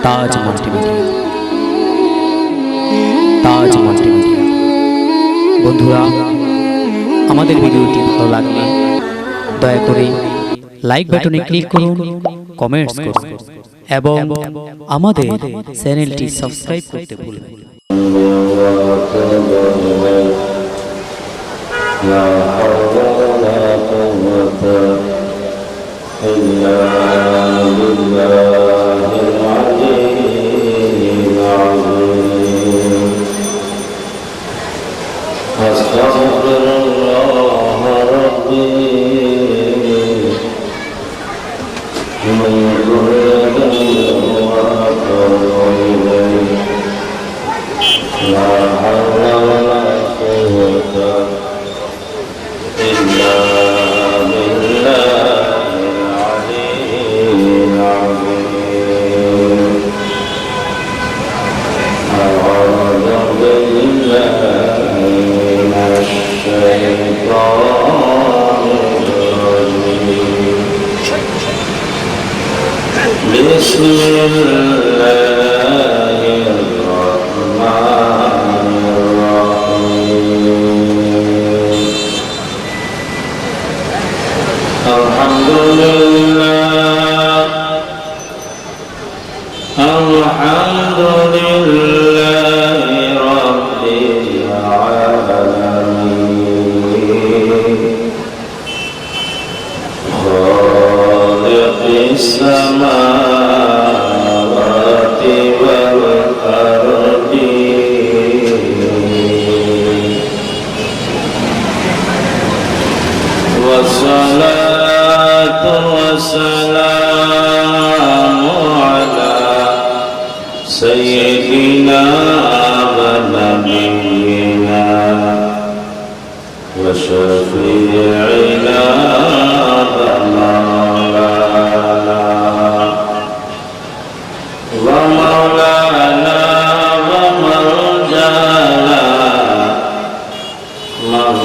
তাজ multimedia, তাজ multimedia. বন্ধুরা, আমাদের ভিডিওটি ভালো লাগলে দয়া করে লাইক বাটনে ক্লিক করুন, কমেন্টস করুন এবং আমাদের চ্যানেলটি সাবস্ক্রাইব করতে ভুলবেন না। بسم الله الرحمن الرحيم. الحمد لله الحمد لله رب العالمين خالق السماوات والأرض والصلاة والسلام على سيدنا ونبينا وشفيعنا ومولانا ومرجانا من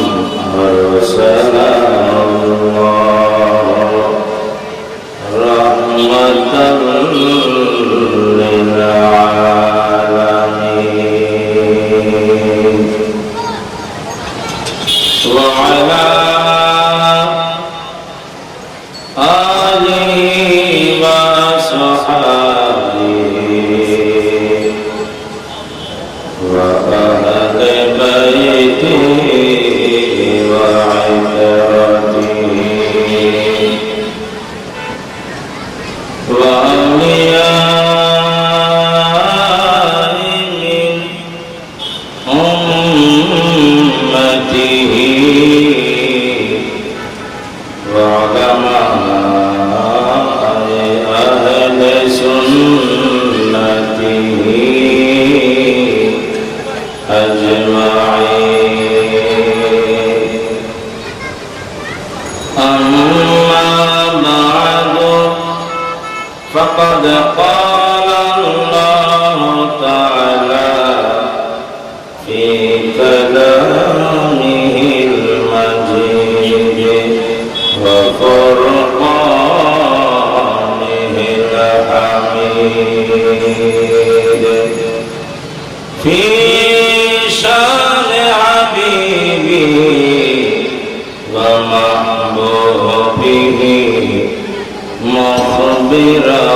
أرسله الله رحمة للعالمين وعلى آله وصحبه وأهل بيته وعترته وأولياء من أمته وعلماء أهل سنته أجمعين. أما بعد، فقد قال الله تعالى في كلامه المجيد وفرقانه الحميد في شان حبيبه ومحبوبه مخبرا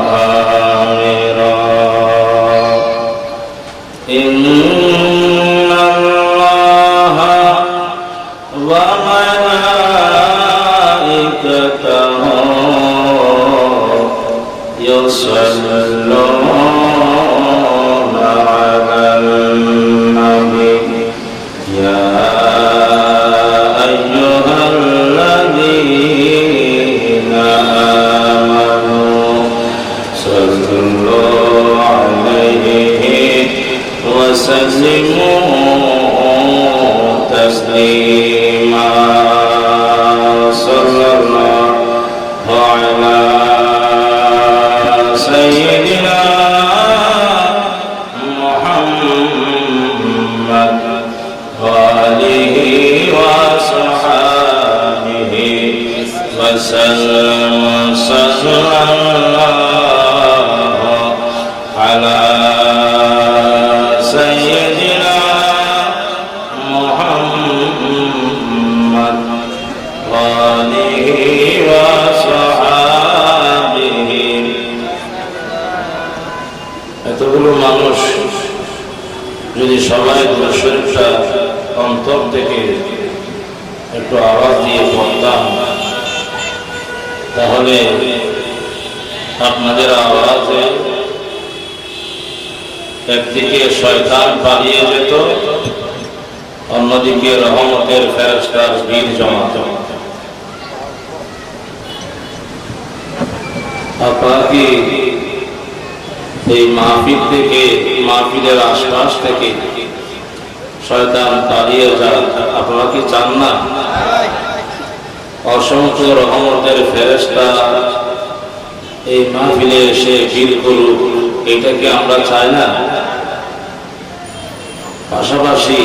وآمرا. إن الله وملائكته يصلون على النبي يا أيها الذين آمنوا صلوا عليه وسلموا تسليما. صلى الله على سيدنا محمد وآله وصحبه وسلم. صلى الله এতগুলো মানুষ যদি সবাই দুরূদ শরীফটা অন্তর থেকে একটু আওয়াজ দিয়ে পড়তাম, তাহলে আপনাদের আওয়াজে একদিকে শয়তান পালিয়ে যেত, অন্যদিকে রহমতের ফেরেশতার ভিড় জমাত। আপনারা কি এই মাহফিল থেকে, মাহফিলের আশপাশ থেকে শয়তান পালিয়ে যাক, আপনারা কি চান না? অসংখ্য রহমতের ফেরেশতা এই মাহফিলে এসে ভিড় করুক, এটাকে আমরা চাই না? পাশাপাশি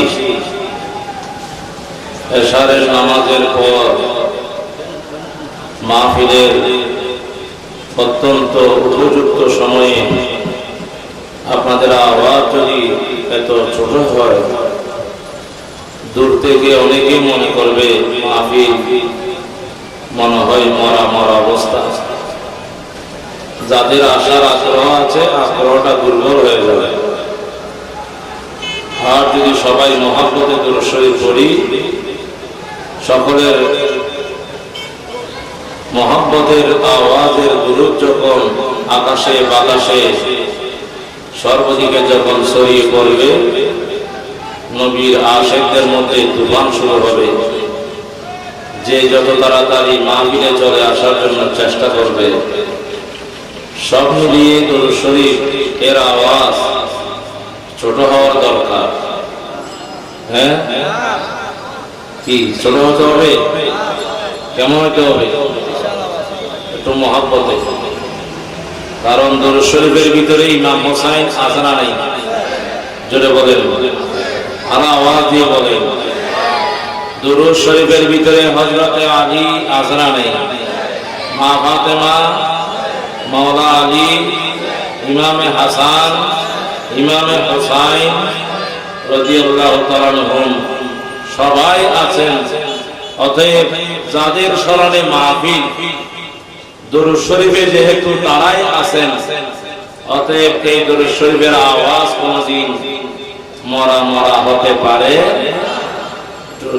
এশারের নামাজের পর মাহফিলের অত্যন্ত উপযুক্ত সময়ে আপনাদের আওয়াজ যদি এত ছোট হয়, দূর থেকে অনেকেই মনে করবে মাহফিল মনে হয় মরা মরা অবস্থা। যাদের আসার আগ্রহ আছে, আগ্রহটা দুর্বল হয়ে যাবে। আর যদি সবাই মহব্বতে দুরূদ শরীফ পড়ি, সকলের মহব্বতের আওয়াজের দুরূদ যখন আকাশে বাতাসে সর্বদিকে যখন ছড়িয়ে পড়বে, নবীর আশিকদের মধ্যে তুফান শুরু হবে। যে যত তাড়াতাড়ি মাহফিলে চলে আসার জন্য চেষ্টা করবে, সব মিলিয়ে দুরূদ শরীফ এর আওয়াজ ছোট হওয়ার দরকার। হ্যাঁ, কি ছোট হতে হবে? কেমন হতে হবে? একটু মহব্বতে। কারণ দুরূদ শরীফের ভিতরে ইমাম হোসাইন আসানা নেই। জোরে বলেন, আলা আওয়াজ দিয়ে বলেন। দুরূদ শরীফের ভিতরে হযরতে আলী আসানা নেই। মা ফাতেমা, মাওলা আলী, ইমামে হাসান, ইমামে হোসাইন রাদিয়াল্লাহু তাআলা আনহুম সবাই আছেন। অতএব যাদের স্মরণে মাহফিল, দুরূদ শরীফে যেহেতু তারাই আছেন, অতএব এই দুরূদ শরীফের আওয়াজ কোনদিন মরা মরা হতে পারে।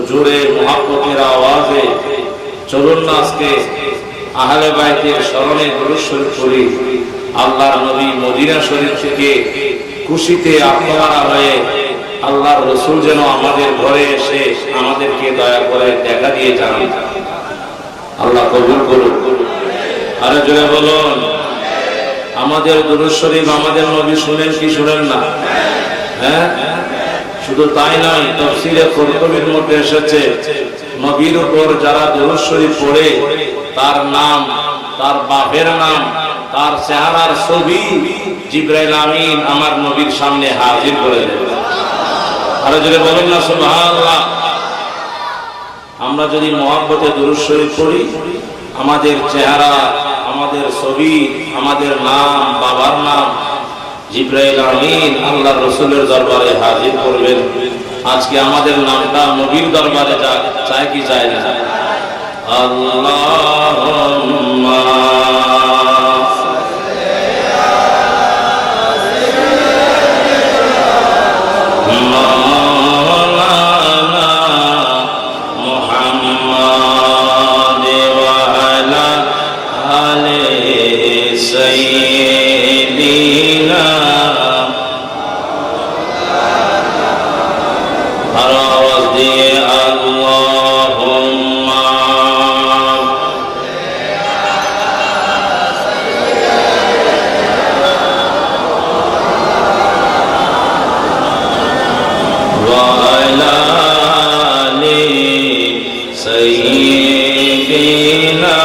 জোরে মুহাব্বতের আওয়াজে চলুন না আজকে আহলে বাইতের স্মরণে দুরূদ শরীফ পড়ি। আল্লাহর নবী মদিনা শরীফ থেকে খুশিতে আত্মহারা হয়ে আল্লাহর রাসূল যেন আমাদের ঘরে এসে আমাদেরকে দয়া করে দেখা দিয়ে যান। আল্লাহ কবুল করুন। আরে জোরে বলুন, আমাদের দুরূদ শরীফ আমাদের নবী শুনেন কি শুনেন না? হ্যাঁ, শুধু তাই নয়, তাফসীরে কুরতুবীর মধ্যে এসেছে নবীর উপর যারা দুরূদ শরীফ পড়ে, তার নাম, তার বাপের নাম, তার চেহারার ছবি জিবরাইল আমিন আমার নবীর সামনে হাজির করে দেন। আরে যদি বলেন না সুবহানাল্লাহ। আমরা যদি মহব্বতে দুরূদ শরীফ পড়ি, আমাদের চেহারা, আমাদের ছবি, আমাদের নাম, বাবার নাম জিবরাইল আমিন আল্লাহর রাসূলের দরবারে হাজির করবেন। আজকে আমাদের নামটা নবীর দরবারে যাক, চাই কি চাই না? আল্লাহুম্মা মাওলানা মুহাম্মাদ ওয়া আলা আলি সাইয়্যিদিনা। আর আওয়াজ দিয়ে আল্লাহুম্মা ওয়া আলা আলি সাইয়্যিদিনা।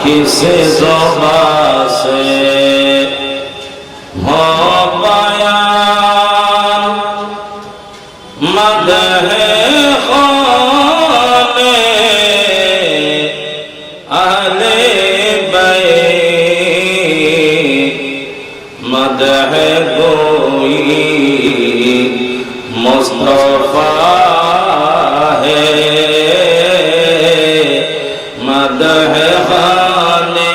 किसे ज़ुबा से हो बयान मदह ख़ाने अहले बैत, मदह गोई मुस्तफ़ा है, मदह ख़ाने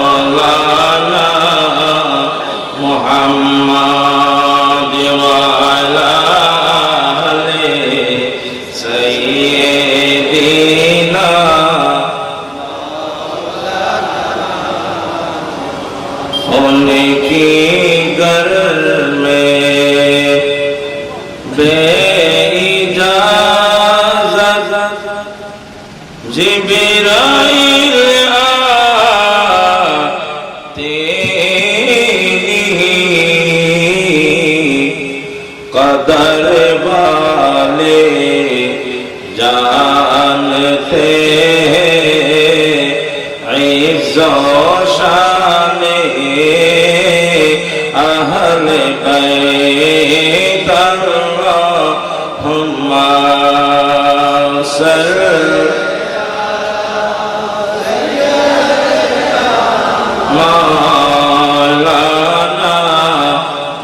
مولانا محمد وعلى آل سيدنا उनकी घर में बेइजाज़त जिब्राइल आते कदर वाले जानते इज़्ज़ो शान अहले बैत अल्लाहुम्मा मौलाना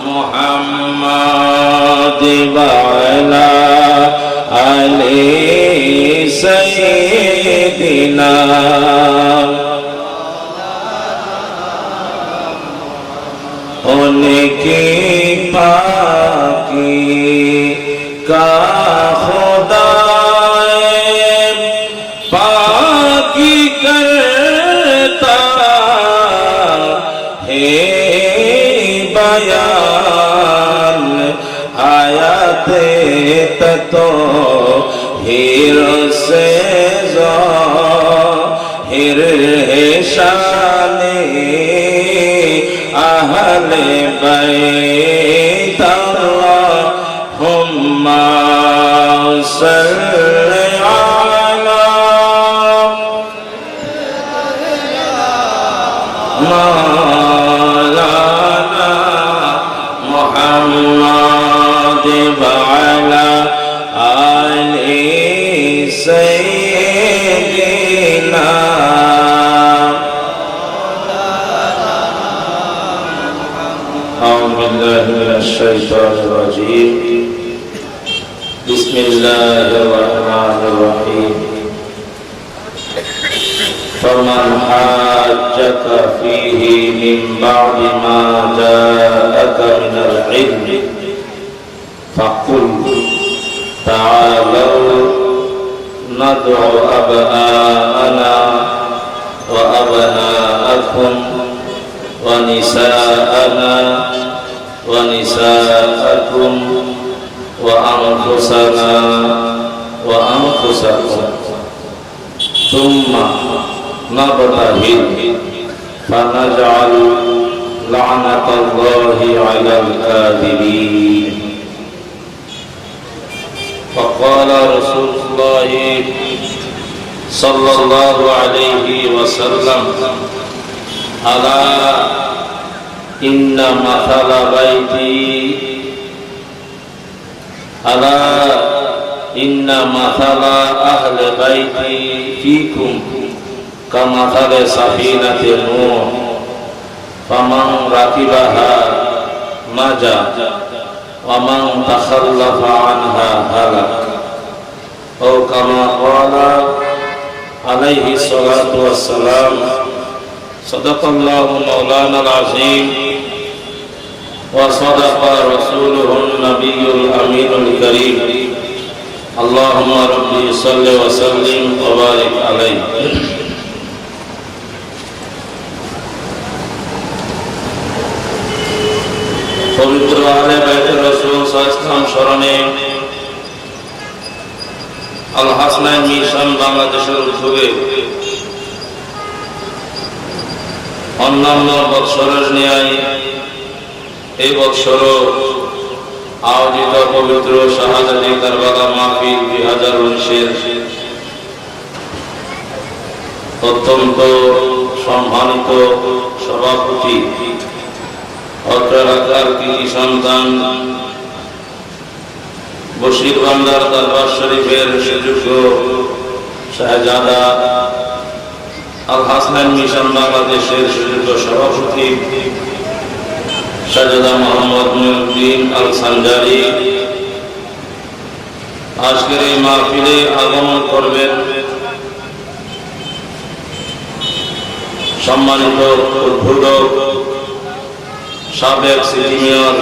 मुहम्मद वअला आले सय्यिदिना उनकी पाकी का खुदा पाकी करता है बयान आयत तो हिर से ज़ाहिर है शान अहले बैत अल्लाहुम्मा सल्लि अला मौलाना मुहम्मद वअला आलि सय्यिदिना الشيطان الرجيم بسم الله الرحمن الرحيم فمن حاجك فيه من بعد ما جاءك من العلم فقل تعالوا ندعو أبناءنا وأبناءكم ونساءنا ونساءكم وأنفسنا وأنفسكم ثم نبتهل فنجعل لعنة الله على الكاذبين فقال رسول الله صلى الله عليه وسلم ألا إن مثل بيتي ألا إن مثل أهل بيتي فيكم كمثل سفينة نوح فمن ركبها نجا ومن تخلف عنها هلك أو كما قال عليه الصلاة والسلام صدق الله مولانا العظيم وصدق رسوله النبي الأمين الكريم اللهم ربي صل وسلم وبارك عليه পবিত্র আহলে বাইত রাসূল সাল্লাল্লাহু আলাইহি ওয়াসাল্লাম স্মরণে আল হাসনাইন মিশন বাংলাদেশের উদ্যোগে অন্যান্য বৎসরের ন্যায় এই বৎসরও আয়োজিত পবিত্র শাহাদাতি কারবালা মাহফিল 2019-এর অত্যন্ত সম্মানিত সভাপতি অত্র এলাকার কৃতি সন্তান বশির বান্দার দরবার শরীফের সুযোগ্য শাহজাদা আল হাসনাইন মিশন বাংলাদেশের সুযোগ্য সভাপতি শাহজাদা মোহাম্মদ মুঈনুদ্দিন আল সানজারি আজকের এই মাহফিলে আগমন করবেন। সম্মানিত উদ্বোধক সাবেক সিটি মেয়র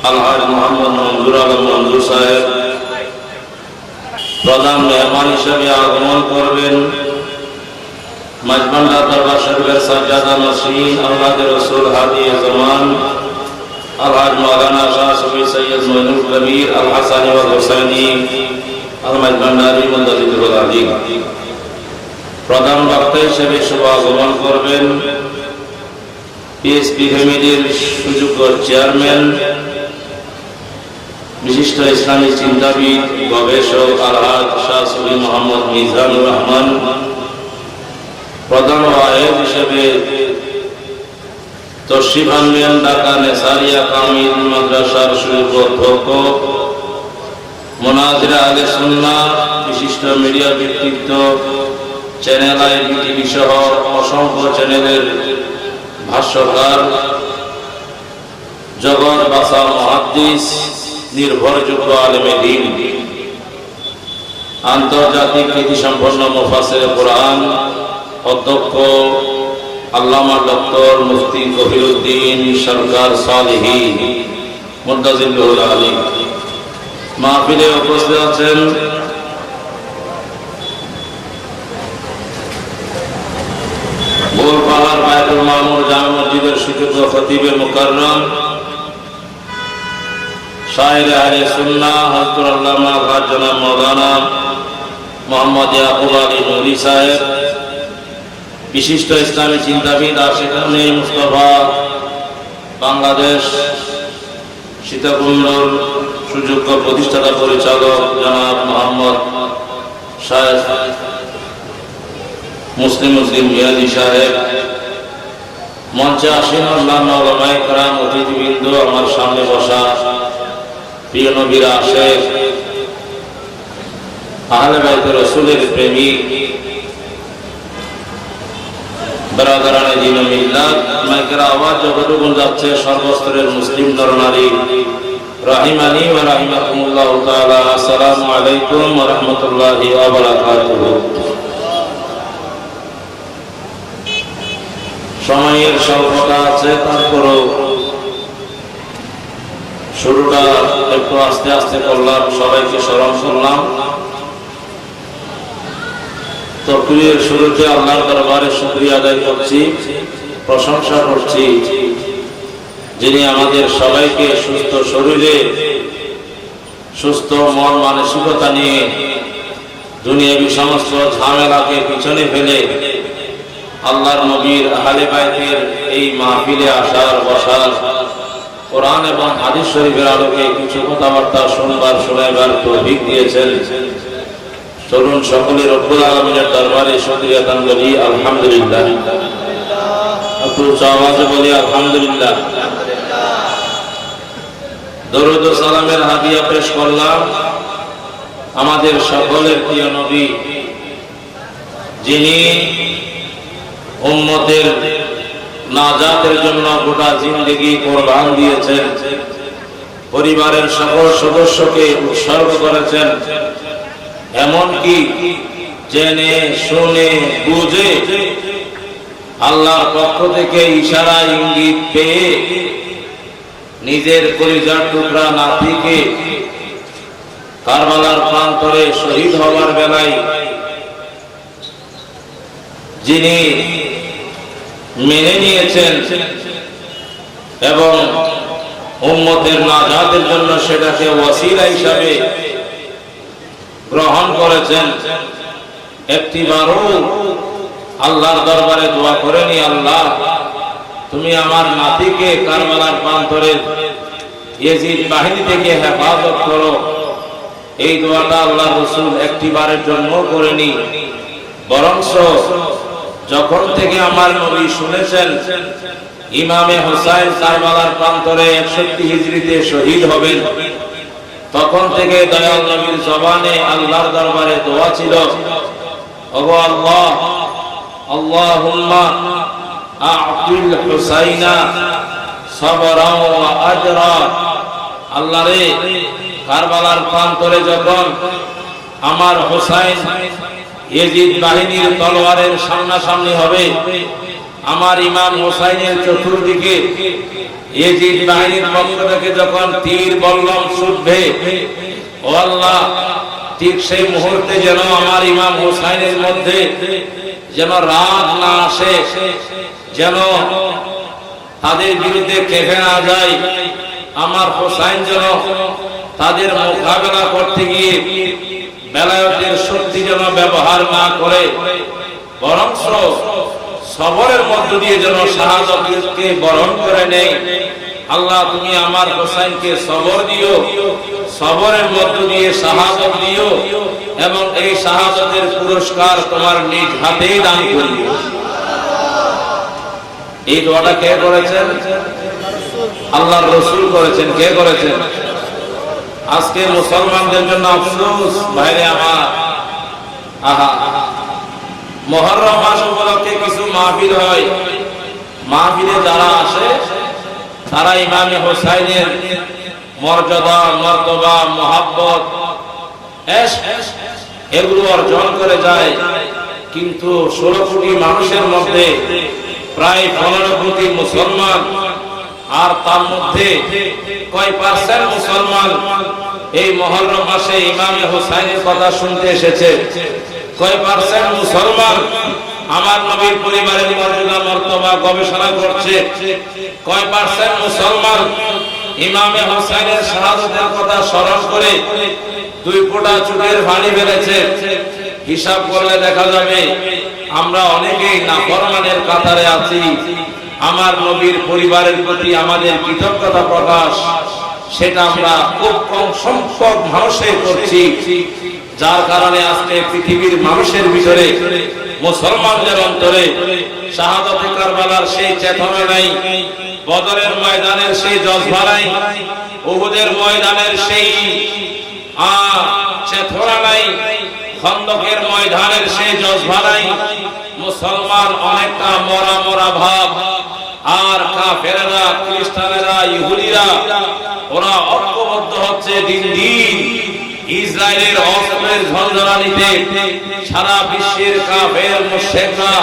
আলহাজ মোহাম্মদ মঞ্জুর আলম মঞ্জুর সাহেব প্রধান মেহমান হিসেবে আগমন করবেন। মাজবান্ডা দরবার শরীফের সাজ্জাদা নশীন আওলাদের রাসূল হাদি জামান আলহাজ মাওলানা শাহ সুফি সৈয়দ মঈনুল কবির আল হাসানী ওয়াল হুসাইনী আল মাজবান্ডারি মুদাল্লিদুল আলিম প্রধান বক্তা হিসেবে শুভ আগমন করবেন পিএসপি ফ্যামিলির সুযোগ্য চেয়ারম্যান বিশিষ্ট ইসলামী চিন্তাবিদ গবেষক আলহাজ শাহ সুফি মোহাম্মদ মিজানুর রহমান প্রধান ওয়াইজ হিসেবে তশরিফ আনবেন ঢাকা নেসারিয়া কামিল মাদ্রাসার সুযোগ্য অধ্যক্ষ মুনাজিরা আহলে সুন্নাহ বিশিষ্ট মিডিয়া ব্যক্তিত্ব চ্যানেল আইবিটিভি সহ অসংখ্য চ্যানেলের ভাষ্যকার জগৎ বাসা মুহাদ্দিস নির্ভরযোগ্য আলেমে দ্বীন আন্তর্জাতিক খ্যাতিসম্পন্ন মুফাসসির কোরআন অধ্যক্ষ আল্লামা ডক্টর মুফতি কবিরউদ্দিন সরকার সালেহী মুদাজ্জিলুল আলী মাহফিলে উপস্থিত আছেন গোলপাহাড় বায়তুল মামুর জামে মসজিদের সুযোগ্য খতিবে মুকাররম শায়ের আহলে সুন্নাহ হযরত আল্লামা জনাব মাওলানা মোহাম্মদ ইয়াকুব আলী নূরী সাহেব বিশিষ্ট ইসলামী চিন্তাবিদ আশিকানে মুস্তাফা বাংলাদেশ সীতাকুণ্ডর সুযোগ্য প্রতিষ্ঠাতা পরিচালক জনাব মোহাম্মদ শায়েখ মুসলিম মিয়াদি সাহেব মঞ্চে আসীন অন্যান্য উলামায়ে কেরাম অতিথিবৃন্দ আমার সামনে বসা প্রিয় নবীর আশিক আহলে বাইতে রাসূলের প্রেমিক বরাদরানে দ্বীন ও মিল্লাত মাইকের আওয়াজ যতটুকু যাচ্ছে সর্বস্তরের মুসলিম নরনারী রাহিমানি ওয়া রাহিমাকুমুল্লাহ তাআলা আসসালামু আলাইকুম ওয়া রাহমাতুল্লাহি ওয়া বারাকাতুহু। সময়ের স্বল্পতা আছে, তারপরও শুরুটা একটু আস্তে আস্তে করলাম, সবাইকে স্মরণ করলাম। তকবীরের শুরুতে আল্লাহর দরবারে শুকরিয়া আদায় করছি, প্রশংসা করছি যিনি আমাদের সবাইকে সুস্থ শরীরে সুস্থ মন মানসিকতা নিয়ে দুনিয়াবী সমস্ত ঝামেলাকে পিছনে ফেলে আল্লাহর নবীর আহলে বাইতের এই মাহফিলে আসার বসার কোরআন এবং হাদিস শরীফের আলোকে কিছু কথাবার্তা শুনবার শোনাবার তৌফিক দিয়েছেন। চলুন সকলে রব্বুল আলামিনের দরবারে শুকরিয়া আদান করি, আলহামদুলিল্লাহ। একটু আওয়াজে বলি আলহামদুলিল্লাহ। দরুদ ও সালামের হাদিয়া পেশ করলাম আমাদের সকলের প্রিয় নবী, যিনি উম্মতের নাজাতের জন্য গোটা জিন্দেগি কোরবান দিয়েছেন, পরিবারের সকল সদস্যকে উৎসর্গ করেছেন, এমনকি জেনে শুনে বুঝে আল্লাহর পক্ষ থেকে ইশারা ইঙ্গিত পেয়ে নিজের কলিজার টুকরা নাতিকে কারবালার প্রান্তরে শহীদ হওয়ার বেলায় যিনি মেনে নিয়েছেন এবং উম্মতের নাজাতের জন্য সেটাকে ওয়াসিলা হিসাবে গ্রহণ করেছেন, একটিবারও আল্লাহর দরবারে দোয়া করেনি আল্লাহ তুমি আমার নাতিকে কারবালার প্রান্তরে ইয়াজিদ বাহিনী থেকে হেফাজত করো। এই দোয়াটা আল্লাহর রাসূল একটিবারের জন্য করেনি, বরঞ্চ যখন থেকে আমার নবী শুনেছেন ইমামে হোসাইন কারবালার প্রান্তরে 61 হিজরিতে শহীদ হবেন, তখন থেকে দয়াল নবীর জবানে আল্লাহর দরবারে দোয়া ছিল, ওগো আল্লাহ, আল্লাহুম্মা আ'তিল হুসাইনা সাবরা ওয়া আজরা। আল্লাহ রে, কারবালার প্রান্তরে যখন আমার হোসাইন ইয়েজিদ বাহিনীর তলোয়ারের সামনাসামনি হবে। আমার ইমাম হোসাইনের চতুর্দিকে ইয়েজিদ বাহিনীর পক্ষ থেকে যখন তীর বল্লম ছুটবে, ও আল্লাহ, ঠিক সেই মুহূর্তে যেন আমার ইমাম হোসাইনের মধ্যে যেন রাগ না আসে, যেন তাদের বিরুদ্ধে কেঁপে না যায়। আমার হোসাইন যেন তাদের মোকাবেলা করতে গিয়ে বেলায়েতের শক্তি যেন ব্যবহার না করে, বরং সবরের মধ্য দিয়ে যেন শাহাদাতকে বরণ করে নেয়। আল্লাহ, তুমি আমার হোসাইনকে সবর দিও, সবরের মধ্য দিয়ে শাহাদাত দিও, এবং এই শাহাদাতের পুরস্কার তোমার নিজ হাতেই দান করিও। এই দোয়াটা কে করেছেন? আল্লাহর রাসূল করেছেন। কে করেছেন? আজকে মুসলমানদের জন্য আফসোস ভাইরে আমার। আহা, মুহররম মাস উপলক্ষে কিছু মাহফিল হয়, মাহফিলে যারা আসে তারা ইমামে হোসাইনের মর্যাদা, মর্তবা, মহাব্বত, এগুলো অর্জন করে যায়। কিন্তু 16 কোটি মানুষের মধ্যে প্রায় 15 কোটি মুসলমান, আর তার মধ্যে কয় পার্সেন্ট মুসলমান এই মুহররম মাসে ইমামে হোসাইনের কথা শুনতে এসেছে? কয় পার্সেন্ট মুসলমান আমার নবীর পরিবারের মর্যাদা, মর্তবা গবেষণা করছে? কয় পার্সেন্ট মুসলমান ইমামে হোসাইনের শাহাদাতের কথা স্মরণ করে 2 ফোঁটা চোখের পানি ফেলেছে? হিসাব করলে দেখা যাবে আমরা অনেকেই নাফরমানের কাতারে আছি। আমার নবীর পরিবারের প্রতি আমাদের কৃতজ্ঞতা প্রকাশ, সেটা আমরা খুব কম সংখ্যক মানুষে করছি, যার কারণে আজকে পৃথিবীর মানুষের ভিতরে, মুসলমানদের অন্তরে শাহাদাতে কারবালার সেই চেতনা নাই, বদরের ময়দানের সেই জজবা নাই, উহুদের ময়দানের সেই চেতনা নাই, খন্দকের ময়দানের সেই জজবা নাই। মুসলমান অনেকটা মরা মরা ভাব, আর কাফেররা, খ্রিস্টানেরা, ইহুদিরা ওরা ঐক্যবদ্ধ হচ্ছে দিন দিন ইসরায়েলের অস্ত্রের ঝঞ্ঝানিতে। সারা বিশ্বের কাফের মুশরিকরা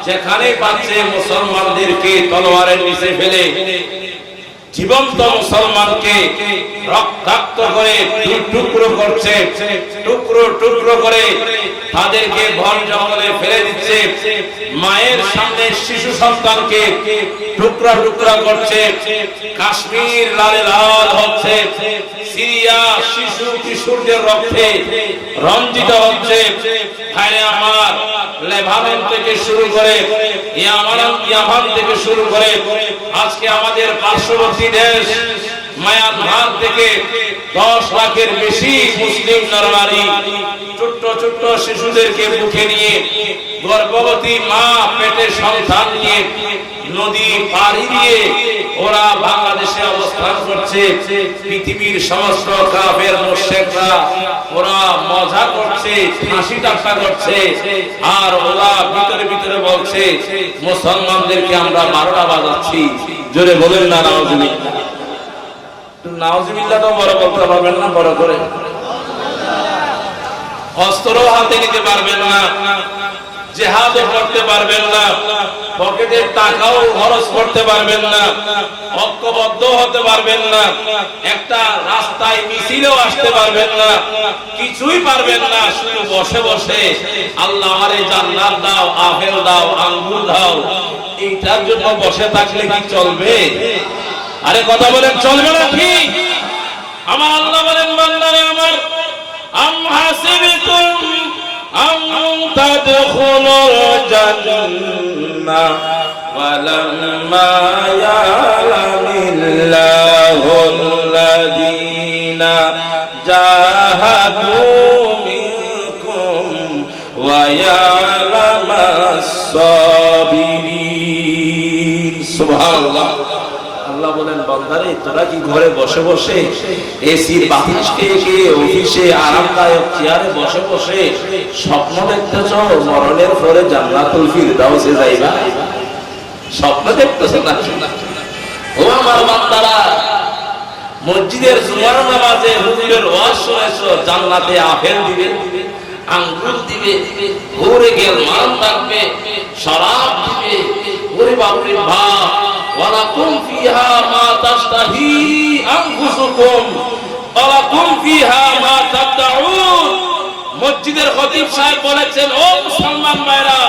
যেখানে পাচ্ছে মুসলমানদেরকে তলোয়ারের নিচে ফেলে জীবন্ত মুসলমানকে রক্তাক্ত করে টুকরো করছে, টুকরো টুকরো করে তাদেরকে বন জঙ্গলে ফেলে দিচ্ছে। মায়ের সামনে শিশু সন্তানকে টুকরা টুকরা করছে। কাশ্মীর লালে লাল হচ্ছে, সিরিয়া শিশু কিশোরদের রক্তে রঞ্জিত হচ্ছে। ভাইরে আমার, লেবানন থেকে শুরু করে ইয়ামান থেকে শুরু করে আজকে আমাদের পার্শ্ববর্তী দেশ মায়ানমার থেকে 10 লাখের বেশি মুসলিম নরনারী ছোট্ট ছোট্ট শিশুদেরকে বুকে নিয়ে, গর্ভবতী মা পেটে সন্তান নিয়ে নদী পাড়ি দিয়ে ওরা বাংলাদেশে অবস্থান করছে। পৃথিবীর সমস্ত কাফের মুশরিকরা ওরা মজা করছে, হাসি ঠাট্টা করছে, আর ওরা ভিতরে ভিতরে বলছে মুসলমানদেরকে আমরা 12টা বাজাচ্ছি। জোরে বলেন না নাউজুবিল্লাহ। নাউজুবিল্লাহ তো বড় বলতে পারবেন না, বড় করে অস্ত্র হাতে নিতে পারবেন না, জিহাদও করতে পারবেন না, পকেটের টাকাও খরচ করতে পারবেন না, ঐক্যবদ্ধ হতে পারবেন না, একটা রাস্তায় মিছিলেও আসতে পারবেন না, কিছুই পারবেন না। শুধু বসে বসে আল্লাহ আমারে জান্নাত দাও, আপেল দাও, আঙ্গুর দাও, এইটার জন্য বসে থাকলে কি চলবে? আরে কথা বলেন, চলবে না কি? আমার আল্লাহ বলেন, বান্দারে আমার, আম হাসিবতুম আম তাদখুলুল জান্নাহ ওয়ালাম্মা ইয়ালামিল্লাহুল্লাযীনা জাহাদু মিনকুম ওয়া ইয়ালামাস সাবিরিন। সুবহানাল্লাহ। আল্লাহ বলেন, বান্দারে তোরা কি ঘরে বসে বসে এসির বাতাস খেয়ে খেয়ে অফিসে আরামদায়ক চেয়ারে বসে বসে স্বপ্ন দেখতেছ মরণের পরে জান্নাতুল ফিরদাউসে যাইবা? স্বপ্ন দেখতেছ না? ও আমার বান্দারা, মসজিদের জুমার নামাজে হুজুরের ওয়াজ শুনেছো জান্নাতে আপেল দিবে, আঙ্গুর দিবে, ঘুরে গেল মান থাকবে, শরাব দিবে। ওরে বাপরে বাপ, ওয়ালাকুম ফিহা মা তাশতাহি আনফুসুকুম ওয়ালাকুম ফিহা মা তাদউন। মসজিদের খতিব সাহেব বলেছেন, ও মুসলমান ভাইরা,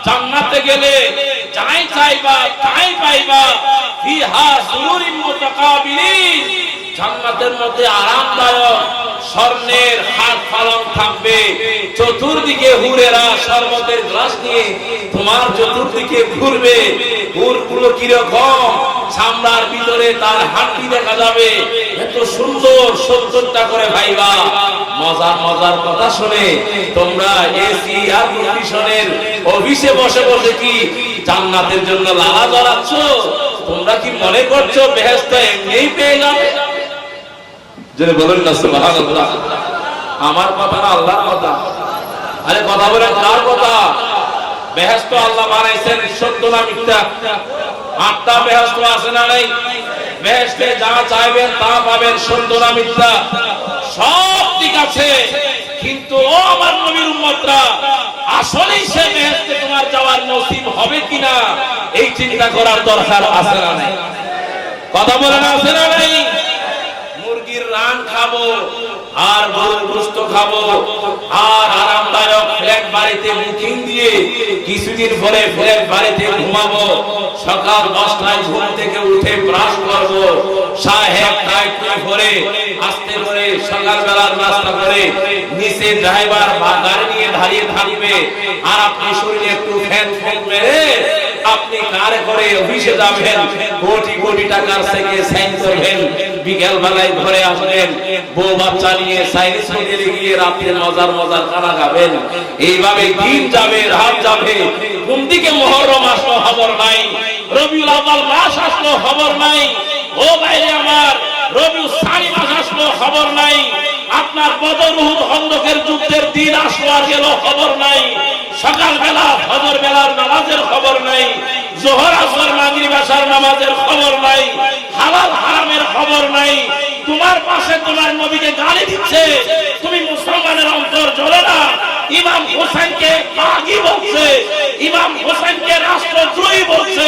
জান্নাতে গেলে যাই চাইবা তাই পাইবা। ফিহা সুরুরিন মুতাকাবিলিন, জান্নাতের মধ্যে আরামদায়ক স্বর্ণের খাট পালং থাকবে। চতুর্দিকে হুরেরা শরবতের গ্লাস নিয়ে তোমার চতুর্দিকে ঘুরবে। হুরগুলো কিরকম, চামড়ার ভিতরে তার হাড্ডি দেখা যাবে। এত সুন্দর 70টা করে ভাইবা। মজার মজার কথা শুনে তোমরা এসি আর কন্ডিশনের অফিসে বসে বসে কি জান্নাতের জন্য লালা জড়াচ্ছ? তোমরা কি মনে করছো বেহেশত এমনিই পেয়ে যাবে? যদি বলেন না সুবহানাল্লাহ। আমার কথা না আল্লাহর কথা। আরে কথা বলেন কার কথা? বেহেশত আল্লাহ বানাইছেন, সত্য না মিথ্যা? 8টা বেহেশত আছে না নাই? বেহেশতে যা চাইবেন তা পাবেন, সত্য না মিথ্যা? সব ঠিক আছে, কিন্তু ও আমার নবীর উম্মতরা, আসলেই সে বেহেশতে তোমার যাওয়ার নসিব হবে কিনা এই চিন্তা করার দরকার আছে না নাই? কথা বলেন আছে না নাই? মুরগির রান খাবো আর গরুর গোশত খাবো আর আরামদায়ক ফ্ল্যাট বাড়িতে বুকিং দিয়ে কিছুদিন পরে ফ্ল্যাট বাড়িতে ঘুমাবো। সকাল 10টায় ঘুম থেকে উঠে ব্রাশ করবো, সাহেব টাইট করে আস্তে করে সকালবেলার নাস্তা করে নিচে ড্রাইভার বা গাড়ি নিয়ে দাঁড়িয়ে থাকবে, আর আপনি শরীরে একটু ফ্যান ফ্যান মেরে আপনি কারে করে অফিসে যাবেন, কোটি কোটি টাকার থেকে সাইন করবেন, বিকেল বেলায় ঘরে আসবেন, বউ বাচ্চা নিয়ে সাইন্স হোটেলে গিয়ে রাতে মজার মজার খানা খাবেন। এইভাবে দিন যাবে, রাত যাবে। কোন দিকে মুহররম আসলো খবর নাই, রবিউল আউয়াল মাস আসলো খবর নাই, ও ভাইরে আমার রবিউল সানি মাস আসলো খবর নাই, আপনার বদর উহুদ খন্দকের যুদ্ধের দিন আসলো আর গেল খবর নাই, সকালবেলা ফজর বেলার নামাজের খবর নাই, জোহর আসর মাগরিব আশার নামাজের খবর নাই, হালাল হারামের খবর নাই। তোমার পাশে তোমার নবীকে গালি দিচ্ছে, তুমি মুসলমানের অন্তর জ্বলে না। ইমাম হোসেনকে বাগী বলছে, ইমাম হোসেনকে রাষ্ট্রদ্রোহী বলছে,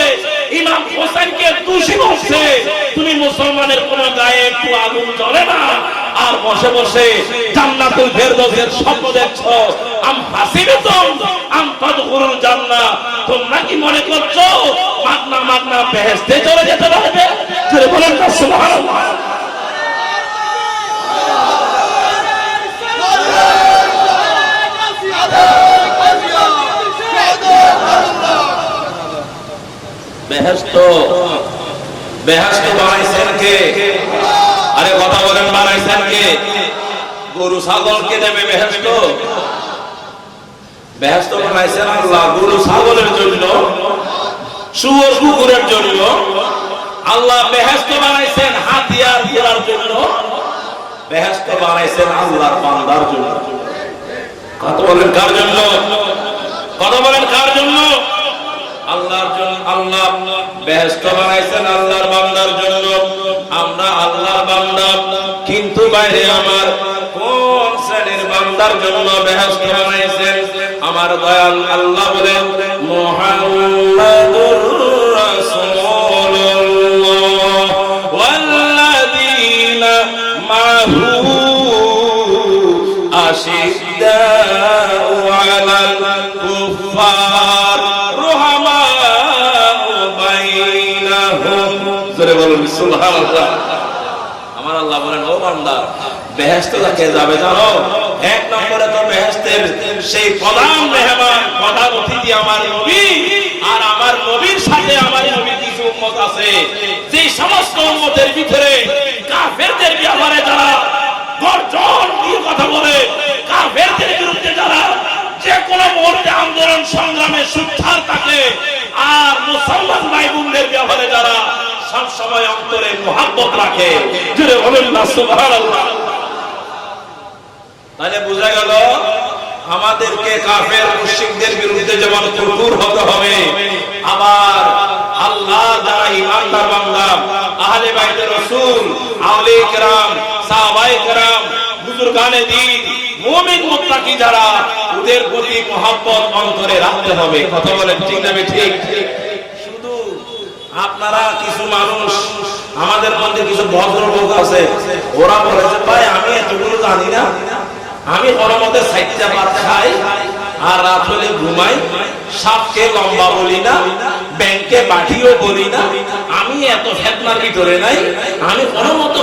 ইমাম হোসেনকে দোষী বলছে, তুমি মুসলমানের কোন গায়ে একটু আগুন জ্বলে না। আর বসে বসে জান্নাতুল ফেরদৌসের স্বপ্ন দেখছো। আম হাসিবতুম আম তাদখুলুল জান্নাহ, তোমরা কি মনে করছো মাগনা মাগনা বেহেশতে চলে যেতে পারবে? জোরে বলেন না সুবহানাল্লাহ। বেহেশত বেহেশত বানাইছেন কে? আরে কথা বলেন, বানাইছেন কে? গরু ছাগলকে দেবে বেহেশত? বেহেশত বানাইছেন আল্লাহ গরু ছাগলের জন্য, শুয়োর কুকুরের জন্য। আল্লাহ বেহেশত বানাইছেন হাতি আর ঘোড়ার জন্য। বেহেশত বানাইছেন আল্লাহর বান্দার জন্য। কথা বলেন কার জন্য? কথা বলেন কার জন্য? আল্লাহর জন্য। আল্লাহ বেহেশত বানাইছেন আল্লাহর বান্দার জন্য। আমরা আল্লাহর বান্দা, কিন্তু বাইরে আমার কোন শ্রেণীর বান্দার জন্য বেহেশত বানাইছেন? আমার দয়াল আল্লাহ বলেন, মুহাম্মাদুর রাসূলুল্লাহ ওয়াল্লাযীনা মাহু আশিদ্দাউ আলাল কুফফার রুহামাউ বাইনাহুম। জোরে বলুন সুবহানাল্লাহ। আমার আল্লাহ বলেন, ও বান্দা, বেহেশতে কে যাবে জানো? এক নম্বরে তো বেহেশতের সেই প্রধান মেহমান, প্রধান অতিথি আমার নবী। আর আমার নবীর সাথে আমার নবীর কিছু উম্মত আছে, যে সমস্ত উম্মতের ভিতরে কাফেরদের ব্যাপারে যারা গর্জন দিয়ে কথা বলে, কাফেরদের বিরুদ্ধে যারা যে কোনো মুহূর্তে আন্দোলন সংগ্রামে সুঠার থাকে, আর মুসলমান ভাই বোনদের ব্যাপারে যারা সব সময় অন্তরে মুহাব্বত রাখে। জোরে বলেন না সুবহানাল্লাহ। তাহলে বোঝা গেল আমাদেরকে কাফের মুশরিকদের বিরুদ্ধে যেমন কঠোর হতে হবে, আবার আল্লাহ যারা ঈমানদার বান্দা, আহলে বাইতে রাসূল, আউলিয়া কিরাম, সাহাবায়ে কিরাম, বুজুর্গানে দ্বীন, মুমিন মুত্তাকি যারা, ওদের প্রতি মহব্বত অন্তরে রাখতে হবে। কথা বলেন ঠিক না ঠিক? শুধু আপনারা কিছু মানুষ, আমাদের মধ্যে কিছু ভদ্রলোক আছে, ওরা বলে যে ভাই আমি এতগুলো জানি না, আমি কোনো মতে সাইটটা ভাত খাই আর রাত হলে ঘুমাই, সাপকে লম্বা বলি না, ব্যাংকে বাঠিও বলি না, আমি এত ফেতনার ভিতরে নাই, আমি কোনো মতে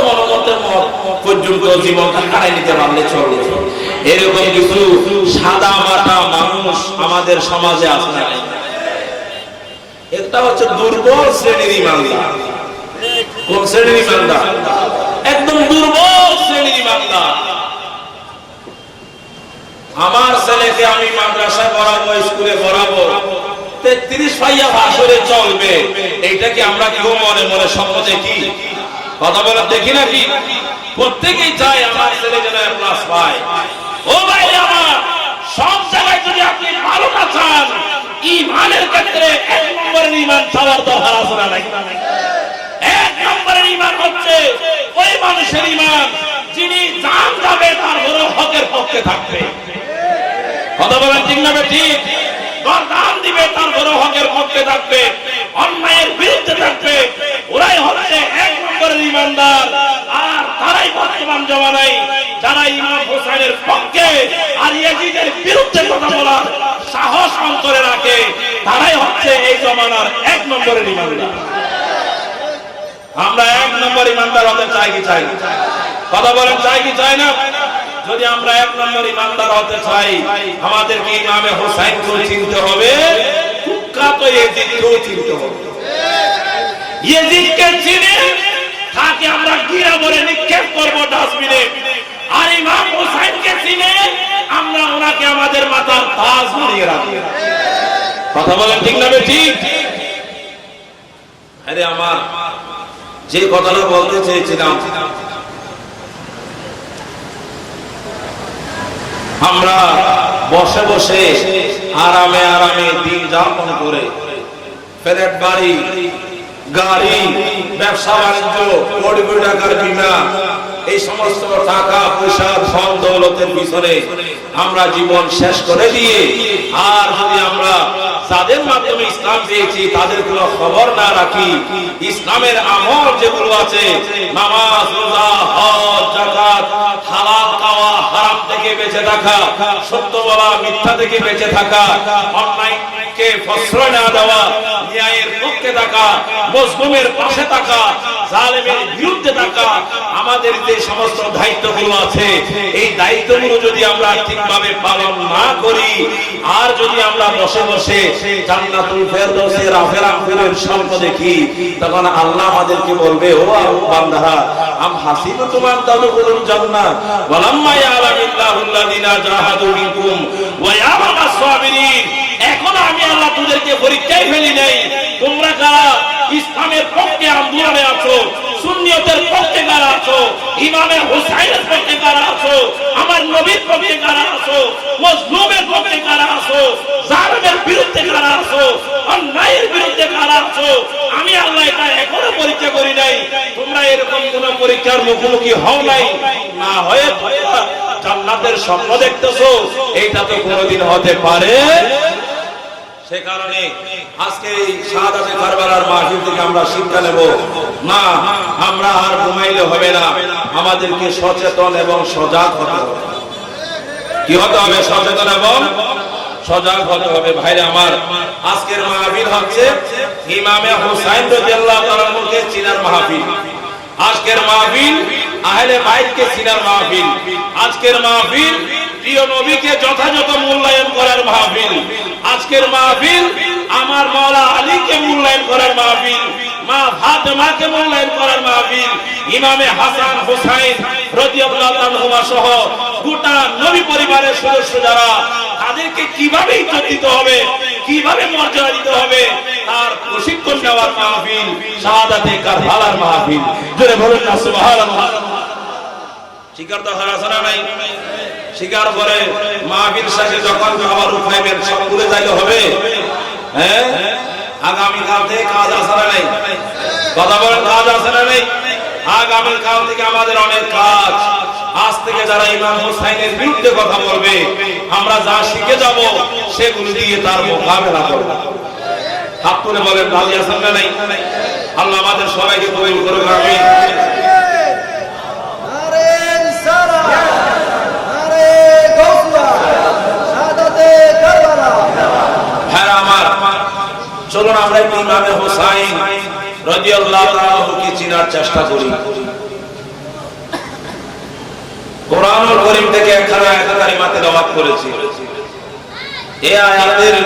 পর্যন্ত জীবনটা কাটাই নিতে পারলে চলবে। এরকম কিছু সাদা মাটা মানুষ আমাদের সমাজে আছে না? এটা হচ্ছে দুর্বল শ্রেণীর ইমানদার। কোন শ্রেণীর ইমানদার? একদম দুর্বল শ্রেণীর ইমানদার। আমার ছেলেকে আমি মাদ্রাসায় পড়াবো, স্কুলে পড়াবো, 33 পাইয়া ভাষণে চলবে, এইটা কি আমরা কেউ মনে মনে স্বপ্ন দেখি? কথা বলে দেখি নাকি? প্রত্যেকেই চায় আমার ছেলে যেন ক্লাস পায়। ও ভাই আমার, সব জায়গায় যদি আপনি ভালোটা চান, ইমানের ক্ষেত্রে 1 নম্বরের ইমান চাওয়ার দরকার আছে না? 1 নম্বরের ইমান হচ্ছে ওই মানুষের ইমান যিনি জান যাবে তারপরে হকের পক্ষে থাকবে। কথা বলেন ঠিক না ঠিক? দান দিবে তারপরে হকের পক্ষে থাকবে, অন্যায়ের বিরুদ্ধে থাকবে, ওরাই হচ্ছে 1 নম্বরের ইমানদার। আর তারাই বর্তমান জমানায় যারা ইমাম হোসেনের পক্ষে আর ইয়াজিদের বিরুদ্ধে কথা বলার সাহস অন্তরে রাখে, তারাই হচ্ছে এই জমানার 1 নম্বরের ইমানদার। আমরা 1 নম্বর ইমানদার হতে চাই কি চাই? কথা বলেন চাই কি চাই না? যদি আমরা 1 নম্বর ইমানদার হতে চাই, আমাদেরকে ইমামে হোসেনকেও চিনতে হবে, কুখ্যাত ইয়াজিদকেও চিনতে হবে। ইয়াজিদকে চিনে তাকে আমরা ঘৃণা করে নিক্ষেপ করব ডাস্টবিনে, আর ইমাম হোসেনকে চিনে আমরা ওনাকে আমাদের মাথার তাজ বানিয়ে রাখব। কথা বলেন ঠিক না ঠিক? আরে আমার যে কথাটা বলতে চেয়েছিলাম, আমরা বসে বসে আরামে আরামে দিন যাপন করে ফ্ল্যাট বাড়ি, গাড়ি, ব্যবসা বাণিজ্য, কোটি কোটি টাকার বিমা, এই সমস্ত টাকা পয়সা ধন দৌলতের পিছনে আমরা জীবন শেষ করে দিয়ে, আর যদি আমরা যাদের মাধ্যমে ইসলাম পেয়েছি তাদের কোনো খবর না রাখি, ইসলামের আমল যেগুলো আছে, নামাজ, রোজা, হজ, যাকাত, হালাল খাওয়া, হারাম থেকে বেঁচে থাকা, সত্য বলা, মিথ্যা থেকে বেঁচে থাকা, অন্যায়কে প্রশ্রয় না দেওয়া, ন্যায়ের পক্ষে থাকা, মজলুমের পাশে থাকা, জালেমের বিরুদ্ধে থাকা, আমাদের যে সমস্ত দায়িত্বগুলো আছে, এই দায়িত্বগুলো যদি আমরা ঠিকভাবে পালন না করি, আর যদি আমরা বসে বসে জান্নাতুল ফেরদৌসের আফেরাফেরের স্বপ্ন দেখি, তখন আল্লাহ আমাদেরকে বলবে, ও বান্দারা, আম হাসিবতুম আন তাদখুলুল জান্নাহ ওয়ালাম্মা ইয়ালামিল্লাহুল্লাযিনা জাহাদু মিনকুম ওয়া ইয়ালামাস সাবিরিন। এখন আমি আল্লাহ তোদেরকে পরীক্ষায় ফেলি নাই, তোমরা যারা ইসলামের পক্ষে আন্দোলনে আছো, সুন্নিয়তের পক্ষে কারা আছো, ইমামে হোসেনের পক্ষে কারা আছো, আমার নবীর পক্ষে কারা আছো, মজলুমের পক্ষে কারা আছো, জালেমের বিরুদ্ধে কারা আছো, অন্যায়ের বিরুদ্ধে কারা আছো, আমি আল্লাহ এটা এখনো পরীক্ষা করি নাই। তোমরা এরকম কোন পরীক্ষার মুখোমুখি হও নাই, না হয়ে জান্নাতের স্বপ্ন দেখতেছো, এইটা তো কোনোদিন হতে পারে। সে কারণে আজকে এই শাহাদাতে কারবালার মাহফিল থেকে আমরা শিক্ষা নেব না, আমরা আর ঘুমাইলে হবে না, আমাদেরকে সচেতন এবং সজাগ হতে হবে। কি হতে হবে? সচেতন এবং সজাগ হতে হবে। ভাইরা আমার, আজকের মাহফিল হচ্ছে ইমামে হোসেন রাদিয়াল্লাহু তাআলা আনহুকে চিনার মাহফিল। আজকের মাহফিল আহলে বাইতকে চিনার মাহফিল। আজকের মাহফিল প্রিয় নবীকে যথাযথ মূল্যায়ন করার মাহফিল। আজকের মাহফিল আমার মাওলা আলীকে মূল্যায়ন করার মাহফিল, মা ফাতেমাকে মূল্যায়ন করার মাহফিল, ইমামে হাসান হুসাইন রাদিয়াল্লাহু আনহুমা সহ গোটা নবী পরিবারের সদস্য যারা, তাদেরকে কিভাবে ইজ্জত দিতে হবে, কিভাবে মর্যাদা দিতে হবে, তার প্রশিক্ষণ দেওয়ার মাহফিল শাহাদাতে কারবালার মাহফিল। জোরে বলুন না সুবহানাল্লাহ। শিকার তো হারাসানা নাই, শিকার করে মাহফিল শেষে যখন আবার উঠাইবেন সব ভুলে যাইলে হবে? আগামী কাল থেকে কাজ আছে না নাই? কথা বলেন, কাজ আছে না নাই? আগামী কাল থেকে আমাদের অনেক কাজ। আজ থেকে যারা ইমাম হোসাইনের বিরুদ্ধে কথা বলবে, আমরা যা শিখে যাব সেগুলো দিয়ে তার মোকাবেলা করব। হাত তুলে বলেন রাজি আছেন না নাই? আল্লাহ আমাদের সবাইকে কবুল করুন, আমিন। হ্যাঁ আমার, চলুন আমরা ইমাম হোসাইন রাদিয়াল্লাহু তাআলাকে চিনার চেষ্টা করি। কোরআনুল কারীম থেকে একখানা আয়াত কারিমাতে তেলাওয়াত করেছি। এই আয়াতের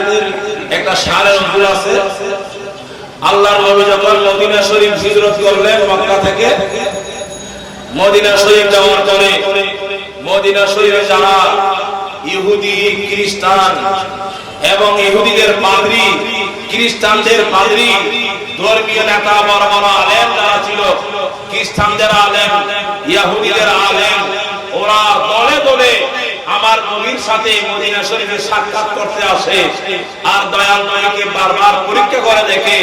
একটা সারের নজুল আছে। আল্লাহর নবী যখন মদিনা শরীফ হিজরত করলেন মক্কা থেকে, মদিনা শরীফ যাওয়ার পরে মদিনা শরীফে যারা ইহুদি খ্রিস্টান এবং ইহুদিদের পাদ্রী, খ্রিস্টানদের পাদ্রী, ধর্মীয় নেতা বড় বড় আলেম যারা ছিল, খ্রিস্টানদের আলেম, ইহুদিদের আলেম, ওরা দলে দলে আমার নবীর সাথে মদিনা শরীফে সাক্ষাৎ করতে আসে। আর দয়াল নবীকে বারবার পরীক্ষা করে দেখে